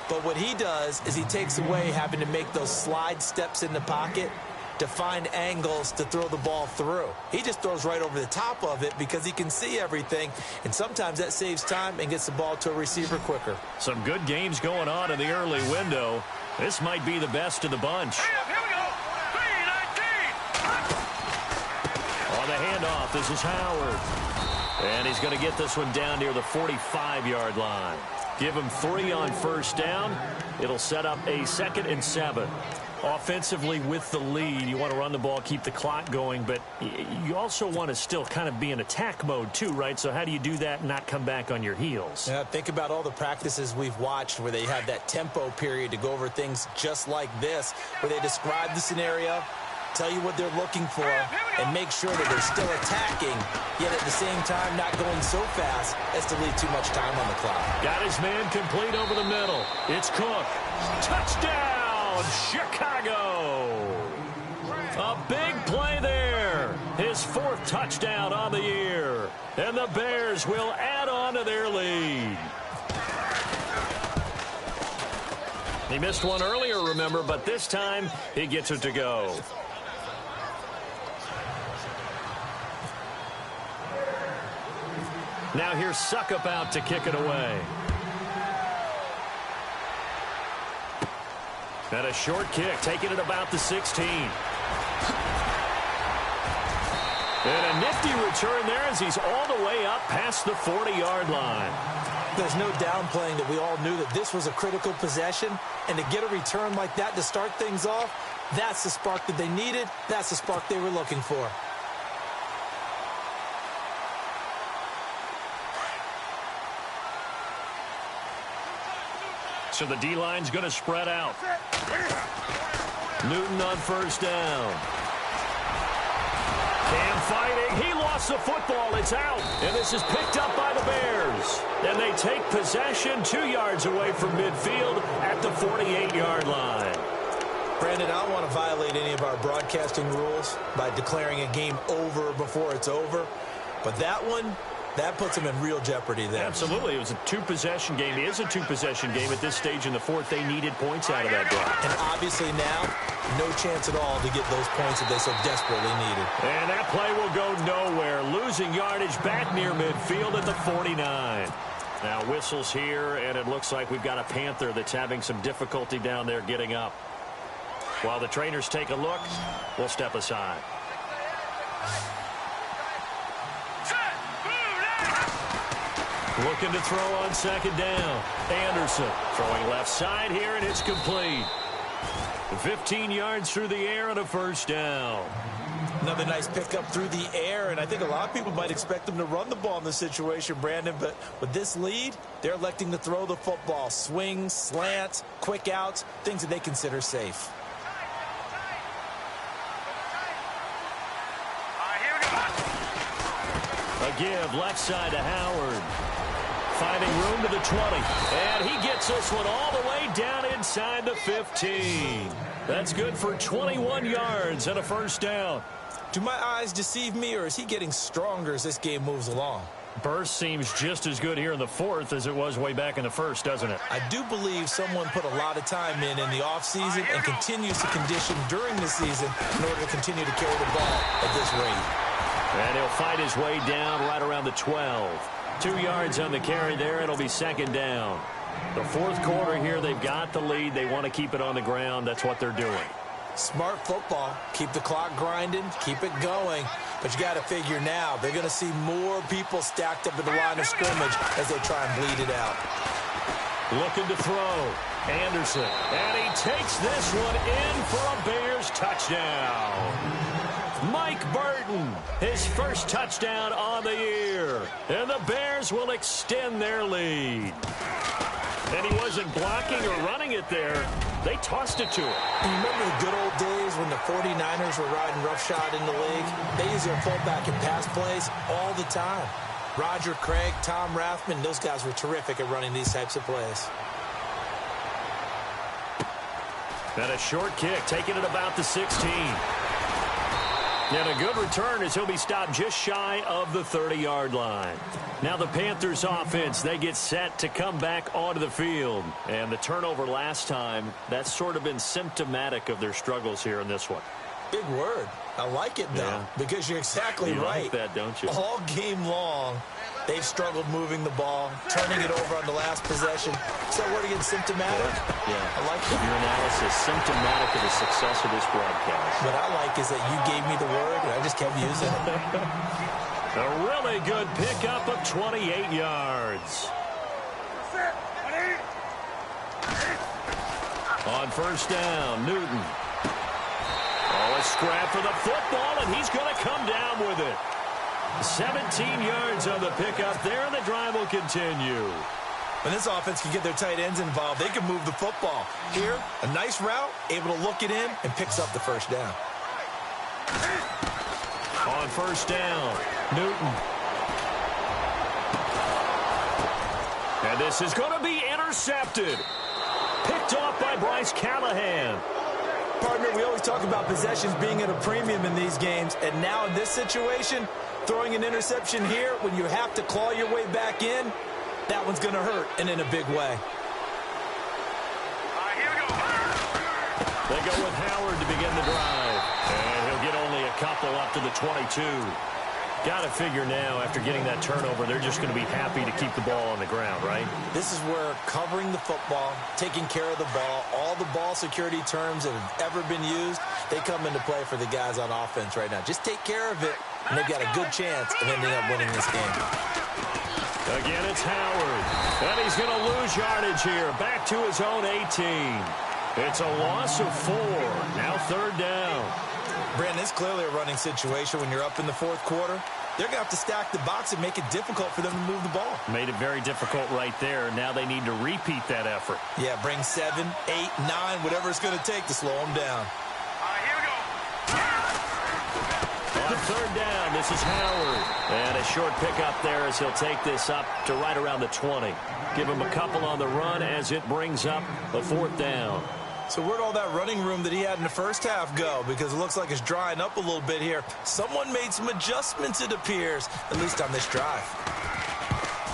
but what he does is he takes away having to make those slide steps in the pocket to find angles to throw the ball through. He just throws right over the top of it because he can see everything, and sometimes that saves time and gets the ball to a receiver quicker. Some good games going on in the early window. This might be the best of the bunch. Here we go. 3-19. On the handoff, this is Howard. And he's going to get this one down near the 45-yard line. Give him 3 on first down. It'll set up a 2nd and 7. Offensively with the lead, you want to run the ball, keep the clock going, but you also want to still kind of be in attack mode too, right? So how do you do that and not come back on your heels? Yeah, think about all the practices we've watched where they have that tempo period to go over things just like this, where they describe the scenario, tell you what they're looking for, and make sure that they're still attacking, yet at the same time not going so fast as to leave too much time on the clock. Got his man complete over the middle. It's Cook. Touchdown, Chicago. A big play there. His 4th touchdown on the year. And the Bears will add on to their lead. He missed one earlier, remember, but this time he gets it to go. Now here's Suckup out to kick it away. And a short kick, taking it about the 16. And a nifty return there as he's all the way up past the 40-yard line. There's no downplaying that we all knew that this was a critical possession, and to get a return like that to start things off, that's the spark that they needed. That's the spark they were looking for. So the D-line's going to spread out. Newton on first down. Cam fighting. He lost the football. It's out. And this is picked up by the Bears. And they take possession 2 yards away from midfield at the 48-yard line. Brandon, I don't want to violate any of our broadcasting rules by declaring a game over before it's over. But that one, that puts them in real jeopardy there. Absolutely. It was a two-possession game. It is a two-possession game at this stage in the fourth. They needed points out of that drive. And obviously now, no chance at all to get those points that they so desperately needed. And that play will go nowhere. Losing yardage back near midfield at the 49. Now whistles here, and it looks like we've got a Panther that's having some difficulty down there getting up. While the trainers take a look, we'll step aside. Looking to throw on second down. Anderson throwing left side here, and it's complete. 15 yards through the air and a first down. Another nice pickup through the air, and I think a lot of people might expect them to run the ball in this situation, Brandon, but with this lead, they're electing to throw the football. Swings, slants, quick outs, things that they consider safe. A give left side to Howard. Finding room to the 20. And he gets this one all the way down inside the 15. That's good for 21 yards and a first down. Do my eyes deceive me, or is he getting stronger as this game moves along? Burst seems just as good here in the fourth as it was way back in the first, doesn't it? I do believe someone put a lot of time in the offseason and continues to condition during the season in order to continue to carry the ball at this rate. And he'll fight his way down right around the 12. 2 yards on the carry there. It'll be second down. The fourth quarter here, they've got the lead. They want to keep it on the ground. That's what they're doing. Smart football. Keep the clock grinding. Keep it going. But you got to figure now, they're going to see more people stacked up at the line of scrimmage as they try and bleed it out. Looking to throw. Anderson. And he takes this one in for a Bears touchdown. Mike Burton, his first touchdown on the year. And the Bears will extend their lead. And he wasn't blocking or running it there. They tossed it to him. You remember the good old days when the 49ers were riding roughshod in the league? They used their fullback in pass plays all the time. Roger Craig, Tom Rathman, those guys were terrific at running these types of plays. And a short kick, taking it about the 16. And a good return as he'll be stopped just shy of the 30-yard line. Now the Panthers offense, they get set to come back onto the field. And the turnover last time, that's sort of been symptomatic of their struggles here in this one. Big word. I like it, though, because you're exactly right. You like that, don't you? All game long, they've struggled moving the ball, turning it over on the last possession. So word again, symptomatic? Yeah. I like that. Your analysis, symptomatic of the success of this broadcast. What I like is that you gave me the word, and I just kept using it. A really good pickup of 28 yards. On first down, Newton. Oh, a scrap for the football, and he's going to come down with it. 17 yards on the pickup there, and the drive will continue. When this offense can get their tight ends involved, they can move the football. Here, a nice route, able to look it in, and picks up the first down. On first down, Newton. And this is going to be intercepted. Picked off by Bryce Callahan. Partner, we always talk about possessions being at a premium in these games, and now in this situation, throwing an interception here when you have to claw your way back in, that one's going to hurt, and in a big way. They go with Howard to begin the drive. And he'll get only a couple up to the 22. Got to figure now, after getting that turnover, they're just going to be happy to keep the ball on the ground, right? This is where covering the football, taking care of the ball, all the ball security terms that have ever been used, they come into play for the guys on offense right now. Just take care of it, and they've got a good chance of ending up winning this game. Again, it's Howard. And he's going to lose yardage here. Back to his own 18. It's a loss of 4. Now 3rd down. Brandon, it's clearly a running situation when you're up in the 4th quarter. They're going to have to stack the box and make it difficult for them to move the ball. Made it very difficult right there. Now they need to repeat that effort. Yeah, bring 7, 8, 9, whatever it's going to take to slow them down. Here we go. On 3rd down, this is Howard. And a short pickup there as he'll take this up to right around the 20. Give him a couple on the run as it brings up a 4th down. So where'd all that running room that he had in the first half go? Because it looks like it's drying up a little bit here. Someone made some adjustments, it appears, at least on this drive.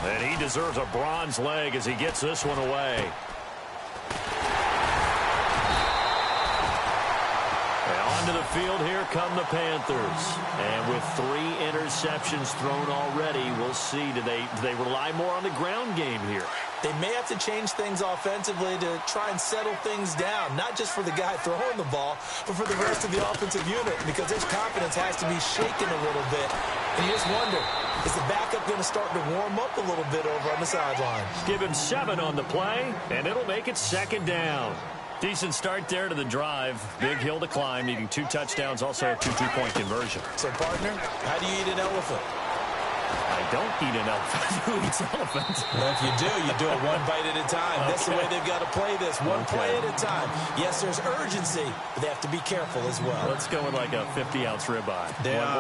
And he deserves a bronze leg as he gets this one away. Onto the field, here come the Panthers. And with 3 interceptions thrown already, we'll see. Do they rely more on the ground game here? They may have to change things offensively to try and settle things down, not just for the guy throwing the ball, but for the rest of the offensive unit, because his confidence has to be shaken a little bit. And you just wonder, is the backup going to start to warm up a little bit over on the sideline? Give him 7 on the play, and it'll make it 2nd down. Decent start there to the drive. Big hill to climb, needing 2 touchdowns, also a 2 two-point conversion. So, partner, how do you eat an elephant? I don't eat an elephant. Who eats elephant? Well, if you do it one bite at a time. Okay. That's the way they've got to play this, one play at a time. Yes, there's urgency, but they have to be careful as well. Let's go with like a 50-ounce ribeye.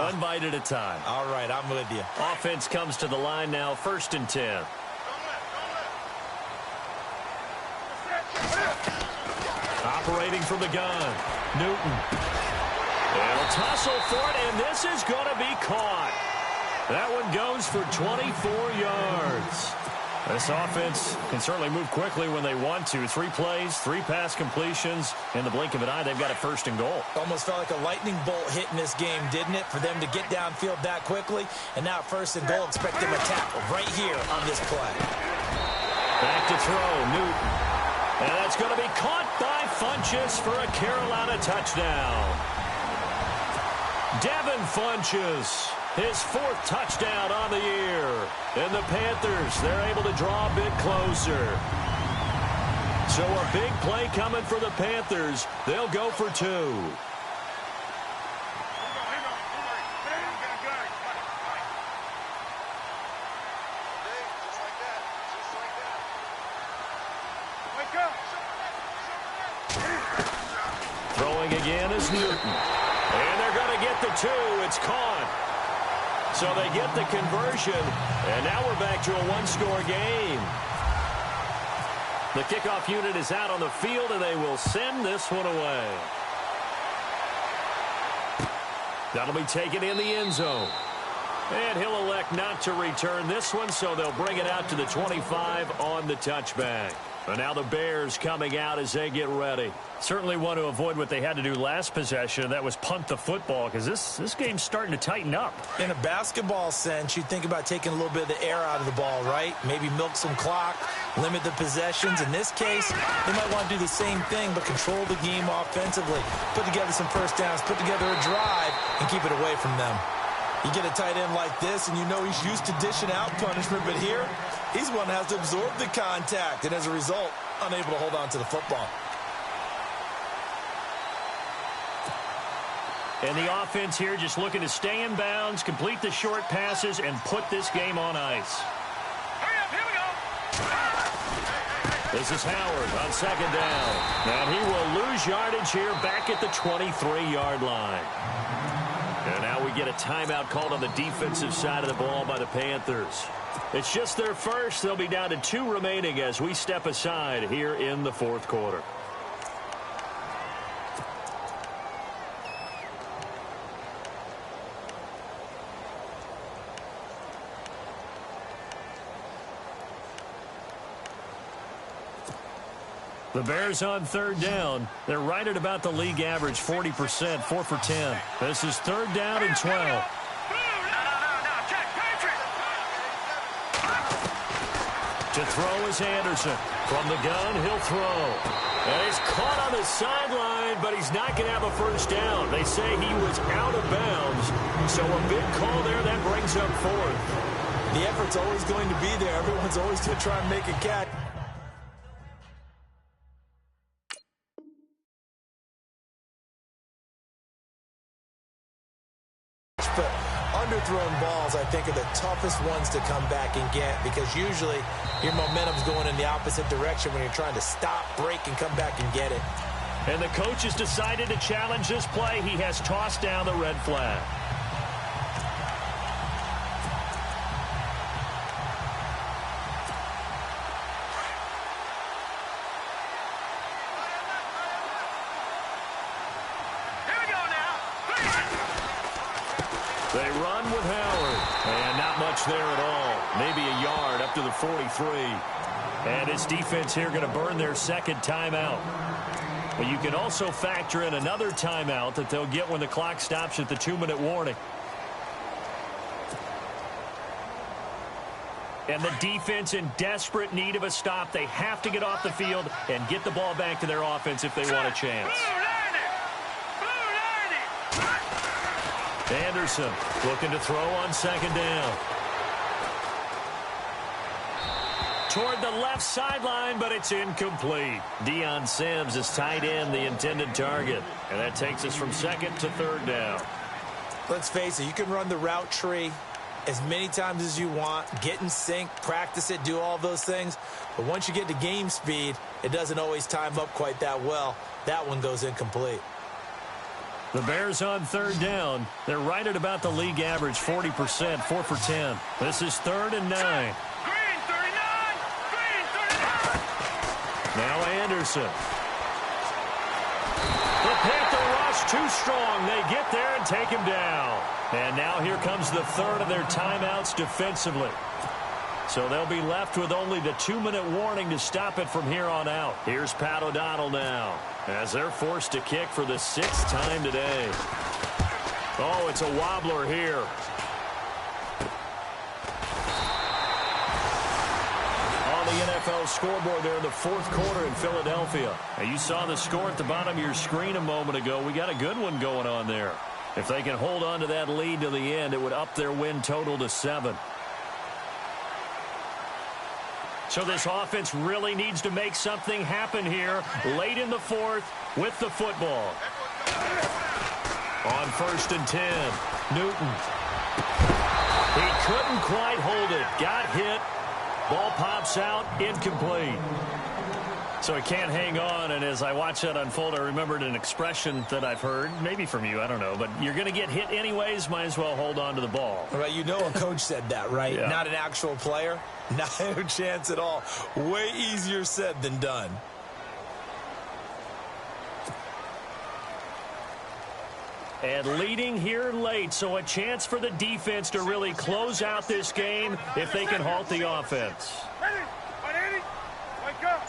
One bite at a time. All right, I'm with you. Offense comes to the line now, 1st and 10. Operating from the gun, Newton. They'll tussle for it, and this is going to be caught. That one goes for 24 yards. This offense can certainly move quickly when they want to. 3 plays, 3 pass completions. In the blink of an eye, they've got a 1st and goal. Almost felt like a lightning bolt hit in this game, didn't it? For them to get downfield that quickly. And now 1st and goal, expect them to tackle right here on this play. Back to throw, Newton. And that's going to be caught by Funchess for a Carolina touchdown. Devin Funchess, his 4th touchdown on the year. And the Panthers, they're able to draw a bit closer. So a big play coming for the Panthers. They'll go for 2. Throwing again is Newton. And they're going to get the 2. It's caught. So they get the conversion. And now we're back to a 1-score game. The kickoff unit is out on the field, and they will send this one away. That'll be taken in the end zone. And he'll elect not to return this one, so they'll bring it out to the 25 on the touchback. And now the Bears coming out as they get ready. Certainly want to avoid what they had to do last possession. That was punt the football, because this game's starting to tighten up. In a basketball sense, you think about taking a little bit of the air out of the ball, right? Maybe milk some clock, limit the possessions. In this case, they might want to do the same thing, but control the game offensively. Put together some 1st downs, put together a drive, and keep it away from them. You get a tight end like this, and you know he's used to dishing out punishment, but here, he's one that has to absorb the contact, and as a result, unable to hold on to the football. And the offense here just looking to stay in bounds, complete the short passes, and put this game on ice. Hurry up, here we go. This is Howard on 2nd down. And he will lose yardage here back at the 23-yard line. And now we get a timeout called on the defensive side of the ball by the Panthers. It's just their 1st. They'll be down to 2 remaining as we step aside here in the 4th quarter. The Bears on 3rd down. They're right at about the league average, 40%, 4 for 10. This is 3rd down and 12. To throw is Anderson. From the gun, he'll throw. And he's caught on the sideline, but he's not going to have a first down. They say he was out of bounds. So a big call there that brings up fourth. The effort's always going to be there. Everyone's always going to try and make a catch. But underthrown balls, I think, are the toughest ones to come back and get, because usually your momentum's going in the opposite direction when you're trying to stop, break, and come back and get it. And the coach has decided to challenge this play. He has tossed down the red flag. They run with Howard, and not much there at all. Maybe a yard up to the 43. And his defense here going to burn their second timeout. But you can also factor in another timeout that they'll get when the clock stops at the 2-minute warning. And the defense in desperate need of a stop. They have to get off the field and get the ball back to their offense if they want a chance. Anderson looking to throw on second down. Toward the left sideline, but it's incomplete. Deion Sims is tight end, the intended target. And that takes us from second to third down. Let's face it, you can run the route tree as many times as you want, get in sync, practice it, do all those things. But once you get to game speed, it doesn't always time up quite that well. That one goes incomplete. The Bears on third down. They're right at about the league average, 40%, 4 for 10. This is 3rd and 9. Green 39! Green 39! Now Anderson. The Panther rush too strong. They get there and take him down. And now here comes the third of their timeouts defensively. So they'll be left with only the 2-minute warning to stop it from here on out. Here's Pat O'Donnell now, as they're forced to kick for the 6th time today. Oh, it's a wobbler here. On the NFL scoreboard there in the 4th quarter in Philadelphia. Now, you saw the score at the bottom of your screen a moment ago. We got a good one going on there. If they can hold on to that lead to the end, it would up their win total to 7. So this offense really needs to make something happen here late in the 4th with the football. On 1st and 10, Newton. He couldn't quite hold it. Got hit. Ball pops out. Incomplete. So he can't hang on, and as I watch that unfold, I remembered an expression that I've heard, maybe from you, I don't know, but you're going to get hit anyways, might as well hold on to the ball. Right, you know a coach said that, right? Yeah. Not an actual player. Not a chance at all. Way easier said than done. And leading here late, so a chance for the defense to really close out this game if they can halt the offense. Ready? 180? Wake up!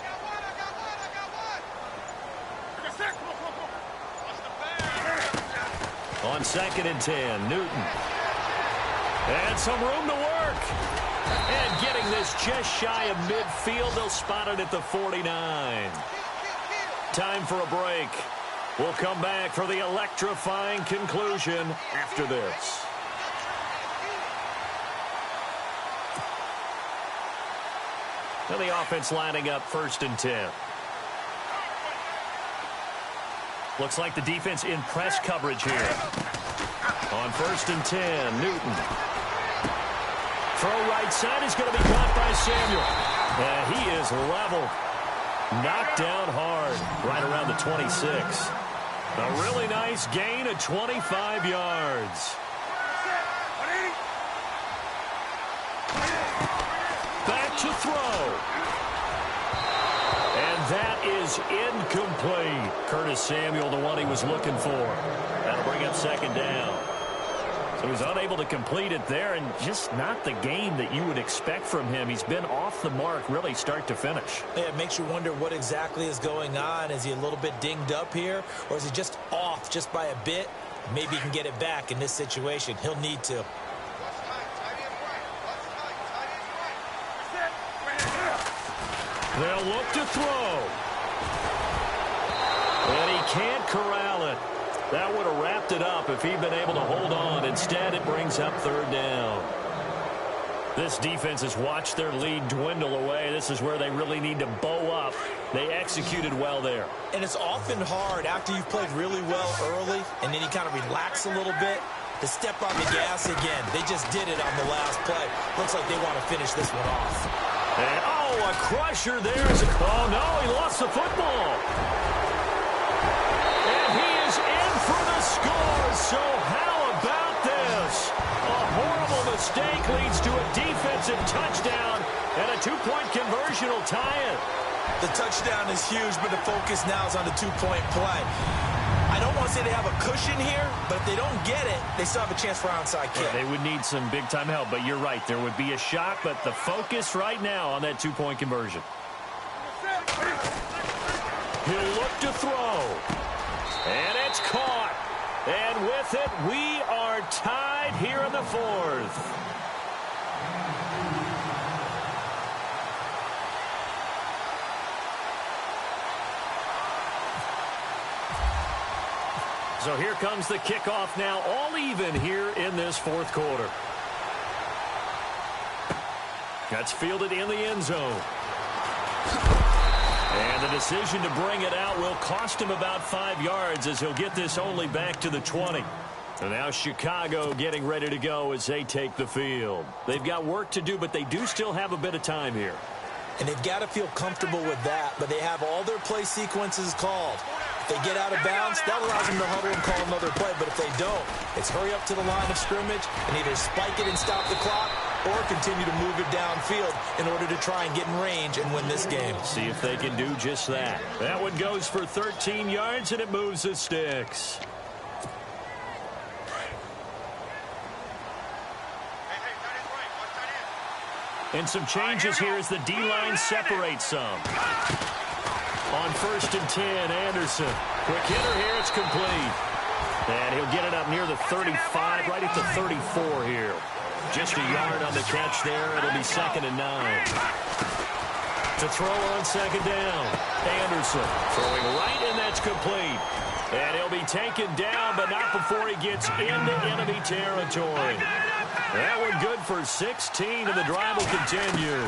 On 2nd and 10, Newton. And some room to work. And getting this just shy of midfield, they'll spot it at the 49. Time for a break. We'll come back for the electrifying conclusion after this. And the offense lining up 1st and 10. Looks like the defense in press coverage here. On 1st and 10, Newton. Throw right side is going to be caught by Samuel. And he is level. Knocked down hard right around the 26. A really nice gain of 25 yards. Back to throw. And that is incomplete. Curtis Samuel, the one he was looking for. That'll bring up 2nd down. So he's unable to complete it there, and just not the game that you would expect from him. He's been off the mark really start to finish. Yeah, it makes you wonder what exactly is going on. Is he a little bit dinged up here, or is he just off just by a bit? Maybe he can get it back in this situation. He'll need to. They'll look to throw. And he can't corral it. That would have wrapped it up if he'd been able to hold on. Instead, it brings up third down. This defense has watched their lead dwindle away. This is where they really need to bow up. They executed well there. And it's often hard after you've played really well early and then you kind of relax a little bit to step on the gas again. They just did it on the last play. Looks like they want to finish this one off. And, a crusher there. Oh, no, he lost the football. And he is in for the score. So how about this? A horrible mistake leads to a defensive touchdown, and a two-point conversion will tie it. The touchdown is huge, but the focus now is on the two-point play. I don't want to say they have a cushion here, but if they don't get it, they still have a chance for onside kick. They would need some big-time help, but you're right. There would be a shot, but the focus right now on that two-point conversion. He'll look to throw. And it's caught. And with it, we are tied here in the fourth. So here comes the kickoff now, all even here in this fourth quarter. That's fielded in the end zone. And the decision to bring it out will cost him about 5 yards as he'll get this only back to the 20. And now Chicago getting ready to go as they take the field. They've got work to do, but they do still have a bit of time here. And they've got to feel comfortable with that, but they have all their play sequences called. If they get out of bounds, that allows them to huddle and call another play, but if they don't, it's hurry up to the line of scrimmage and either spike it and stop the clock or continue to move it downfield in order to try and get in range and win this game. See if they can do just that. That one goes for 13 yards, and it moves the sticks. And some changes here as the D-line separates some. On 1st and 10, Anderson. Quick hitter here, it's complete. And he'll get it up near the 35, right at the 34 here. Just a yard on the catch there. It'll be 2nd and 9. To throw on 2nd down. Anderson throwing right, and that's complete. And he'll be taken down, but not before he gets into enemy territory. That one good for 16, and the drive will continue.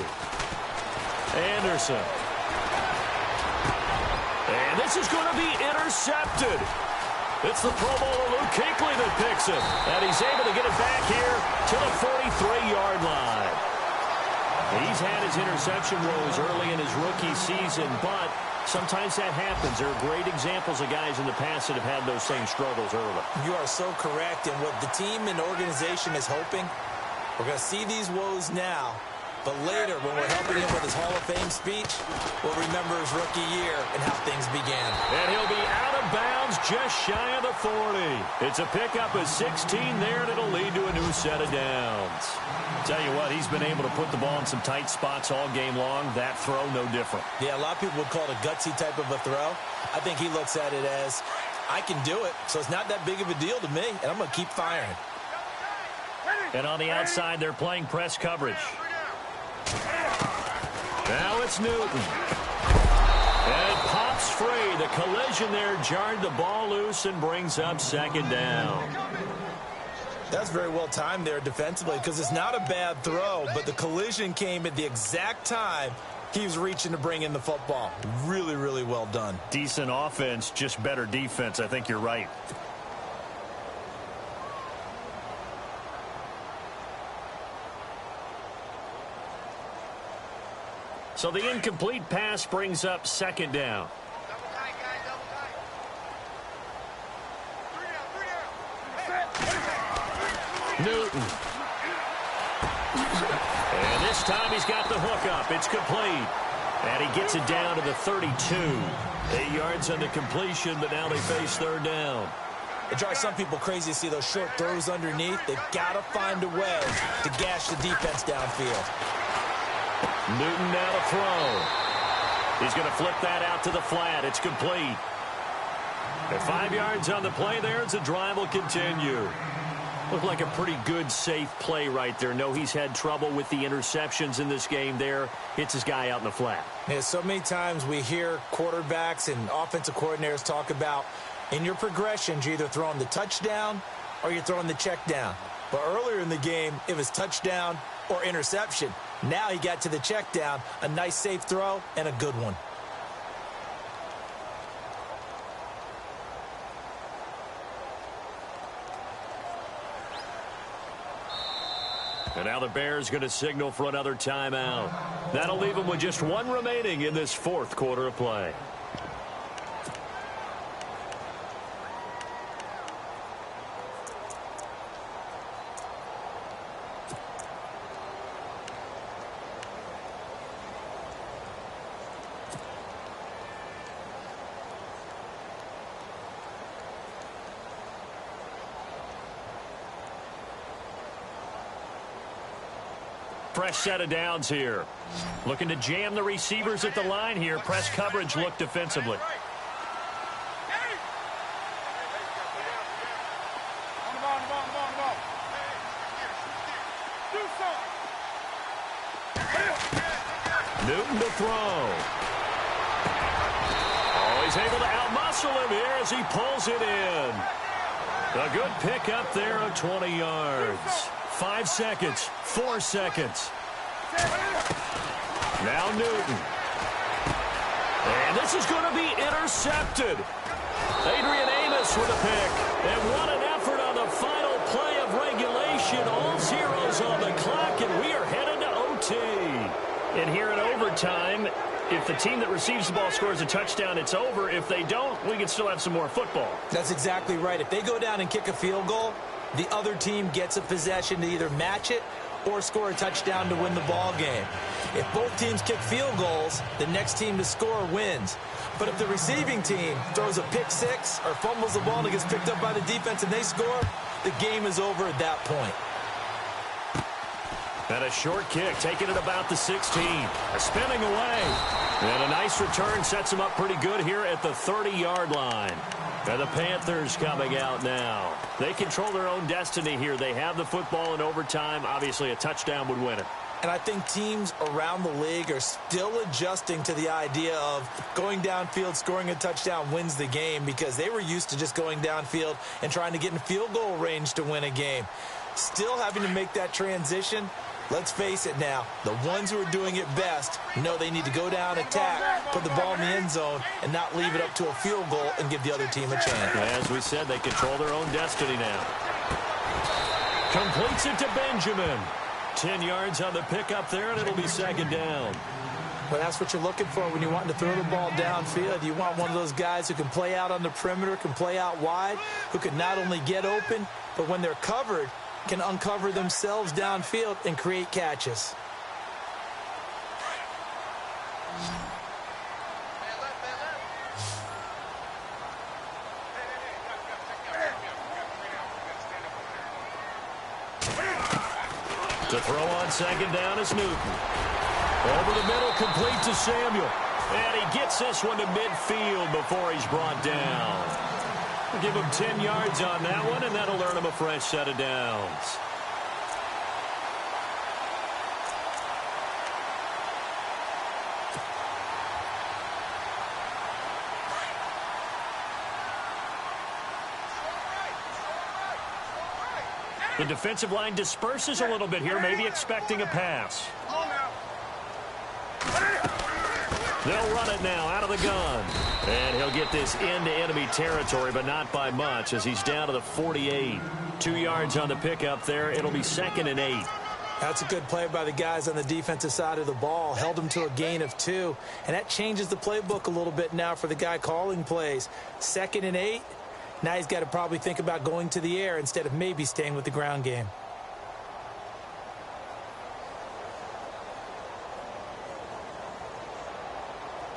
Anderson. And this is going to be intercepted. It's the Pro Bowler Luke Kuechly that picks it. And he's able to get it back here to the 43-yard line. He's had his interception woes early in his rookie season, but sometimes that happens. There are great examples of guys in the past that have had those same struggles early. You are so correct, and what the team and organization is hoping, we're going to see these woes now, but later when we're helping him with his Hall of Fame speech, we'll remember his rookie year and how things began. And he'll be out of bounds just shy of the 40. It's a pickup of 16 there, and it'll lead to a new set of downs. Tell you what, he's been able to put the ball in some tight spots all game long. That throw, no different. Yeah, a lot of people would call it a gutsy type of a throw. I think he looks at it as, I can do it, so it's not that big of a deal to me, and I'm going to keep firing. And on the outside, they're playing press coverage. Now it's Newton. And it pops free. The collision there jarred the ball loose and brings up 2nd down. That's very well timed there defensively because it's not a bad throw, but the collision came at the exact time he was reaching to bring in the football. Really, really well done. Decent offense, just better defense. I think you're right. So the incomplete pass brings up 2nd down. Newton. And this time he's got the hook up. It's complete. And he gets it down to the 32. 8 yards on the completion, but now they face 3rd down. It drives some people crazy to see those short throws underneath. They've got to find a way to gash the defense downfield. Newton now to throw. He's going to flip that out to the flat. It's complete. And 5 yards on the play there as the drive will continue. Looked like a pretty good, safe play right there. No, he's had trouble with the interceptions in this game there. Hits his guy out in the flat. Yeah, so many times we hear quarterbacks and offensive coordinators talk about in your progressions, you're either throwing the touchdown or you're throwing the check down. But earlier in the game, it was touchdown or interception. Now he got to the check down, a nice safe throw, and a good one. And now the Bears going to signal for another timeout. That'll leave them with just one remaining in this fourth quarter of play. Fresh set of downs here. Looking to jam the receivers at the line here. Press coverage look defensively. Newton to throw. Oh, he's able to outmuscle him here as he pulls it in. A good pickup there of 20 yards. 5 seconds, 4 seconds. Now Newton. And this is going to be intercepted. Adrian Amos with a pick. And what an effort on the final play of regulation. All zeros on the clock, and we are headed to OT. And here in overtime, if the team that receives the ball scores a touchdown, it's over. If they don't, we can still have some more football. That's exactly right. If they go down and kick a field goal, the other team gets a possession to either match it or score a touchdown to win the ball game. If both teams kick field goals, the next team to score wins. But if the receiving team throws a pick six or fumbles the ball and it gets picked up by the defense and they score, the game is over at that point. And a short kick, taking it about the 16. Spinning away. And a nice return sets him up pretty good here at the 30-yard line. And the Panthers coming out now. They control their own destiny here. They have the football in overtime. Obviously, a touchdown would win it. And I think teams around the league are still adjusting to the idea of going downfield, scoring a touchdown wins the game, because they were used to just going downfield and trying to get in field goal range to win a game. Still having to make that transition. Let's face it now, the ones who are doing it best know they need to go down, attack, put the ball in the end zone, and not leave it up to a field goal and give the other team a chance. As we said, they control their own destiny now. Completes it to Benjamin. 10 yards on the pickup there, and it'll be second down. Well, that's what you're looking for when you want to throw the ball downfield. You want one of those guys who can play out on the perimeter, can play out wide, who can not only get open, but when they're covered, can uncover themselves downfield and create catches. To throw on second down is Newton. Over the middle, complete to Samuel. And he gets this one to midfield before he's brought down. We'll give him 10 yards on that one, and that'll earn him a fresh set of downs. The defensive line disperses a little bit here, maybe expecting a pass. They'll run it now out of the gun. And he'll get this into enemy territory, but not by much, as he's down to the 48. 2 yards on the pickup there. It'll be 2nd and 8. That's a good play by the guys on the defensive side of the ball. Held him to a gain of 2. And that changes the playbook a little bit now for the guy calling plays. 2nd and 8. Now he's got to probably think about going to the air instead of maybe staying with the ground game.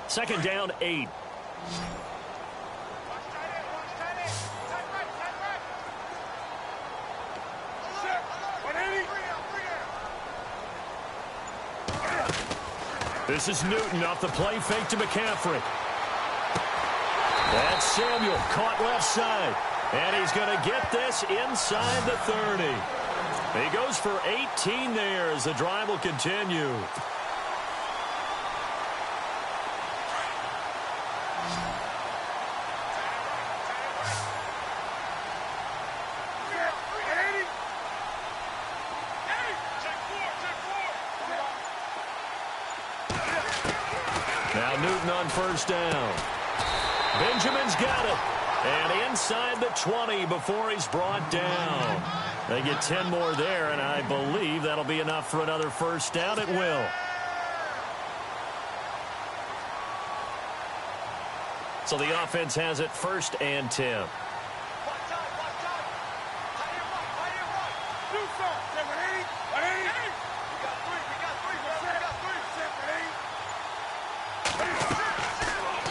Second down, 8. This is Newton off the play fake to McCaffrey. That's Samuel caught left side. And he's going to get this inside the 30. He goes for 18 there as the drive will continue. Now Newton on first down. Benjamin's got it. And inside the 20 before he's brought down. They get 10 more there, and I believe that'll be enough for another first down. It will. So the offense has it 1st and 10.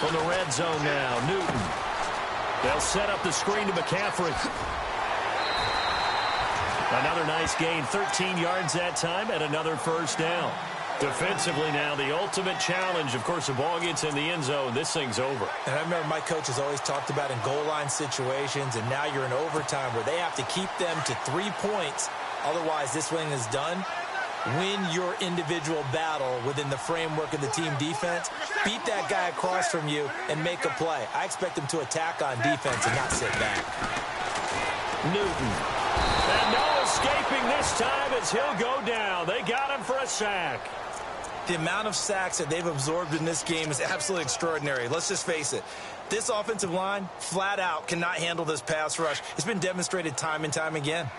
From the red zone now, Newton. They'll set up the screen to McCaffrey. Another nice gain, 13 yards that time, and another first down. Defensively now, the ultimate challenge. Of course, the ball gets in the end zone. This thing's over. And I remember my coach has always talked about in goal line situations, and now you're in overtime where they have to keep them to 3 points. Otherwise, this thing is done. Win your individual battle within the framework of the team defense. Beat that guy across from you and make a play. I expect him to attack on defense and not sit back. Newton. And no escaping this time as he'll go down. They got him for a sack. The amount of sacks that they've absorbed in this game is absolutely extraordinary. Let's just face it. This offensive line, flat out, cannot handle this pass rush. It's been demonstrated time and time again.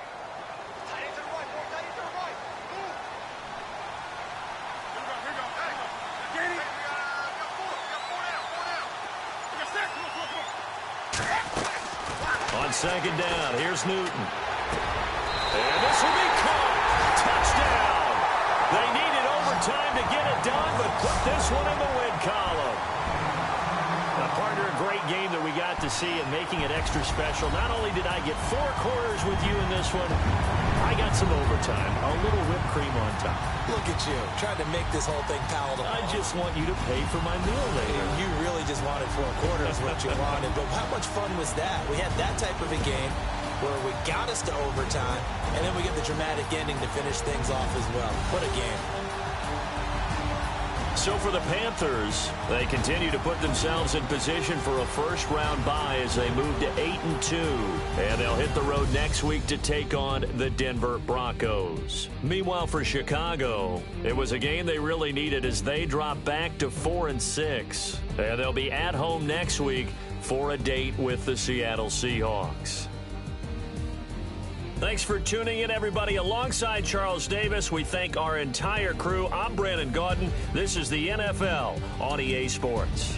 On second down, here's Newton. And this will be caught. Touchdown. They needed overtime to get it done, but put this one in the win column. Now, partner, a great game that we got to see and making it extra special. Not only did I get 4 quarters with you in this one, I got some overtime. A little whipped cream on top. Look at you, trying to make this whole thing palatable. I just want you to pay for my meal later. You really just wanted 4 quarters, what you wanted. But how much fun was that? We had that type of a game where we got us to overtime, and then we get the dramatic ending to finish things off as well. What a game. So for the Panthers, they continue to put themselves in position for a first-round bye as they move to 8-2. And they'll hit the road next week to take on the Denver Broncos. Meanwhile, for Chicago, it was a game they really needed as they drop back to 4-6. And they'll be at home next week for a date with the Seattle Seahawks. Thanks for tuning in, everybody. Alongside Charles Davis, we thank our entire crew. I'm Brandon Gaudin. This is the NFL on EA Sports.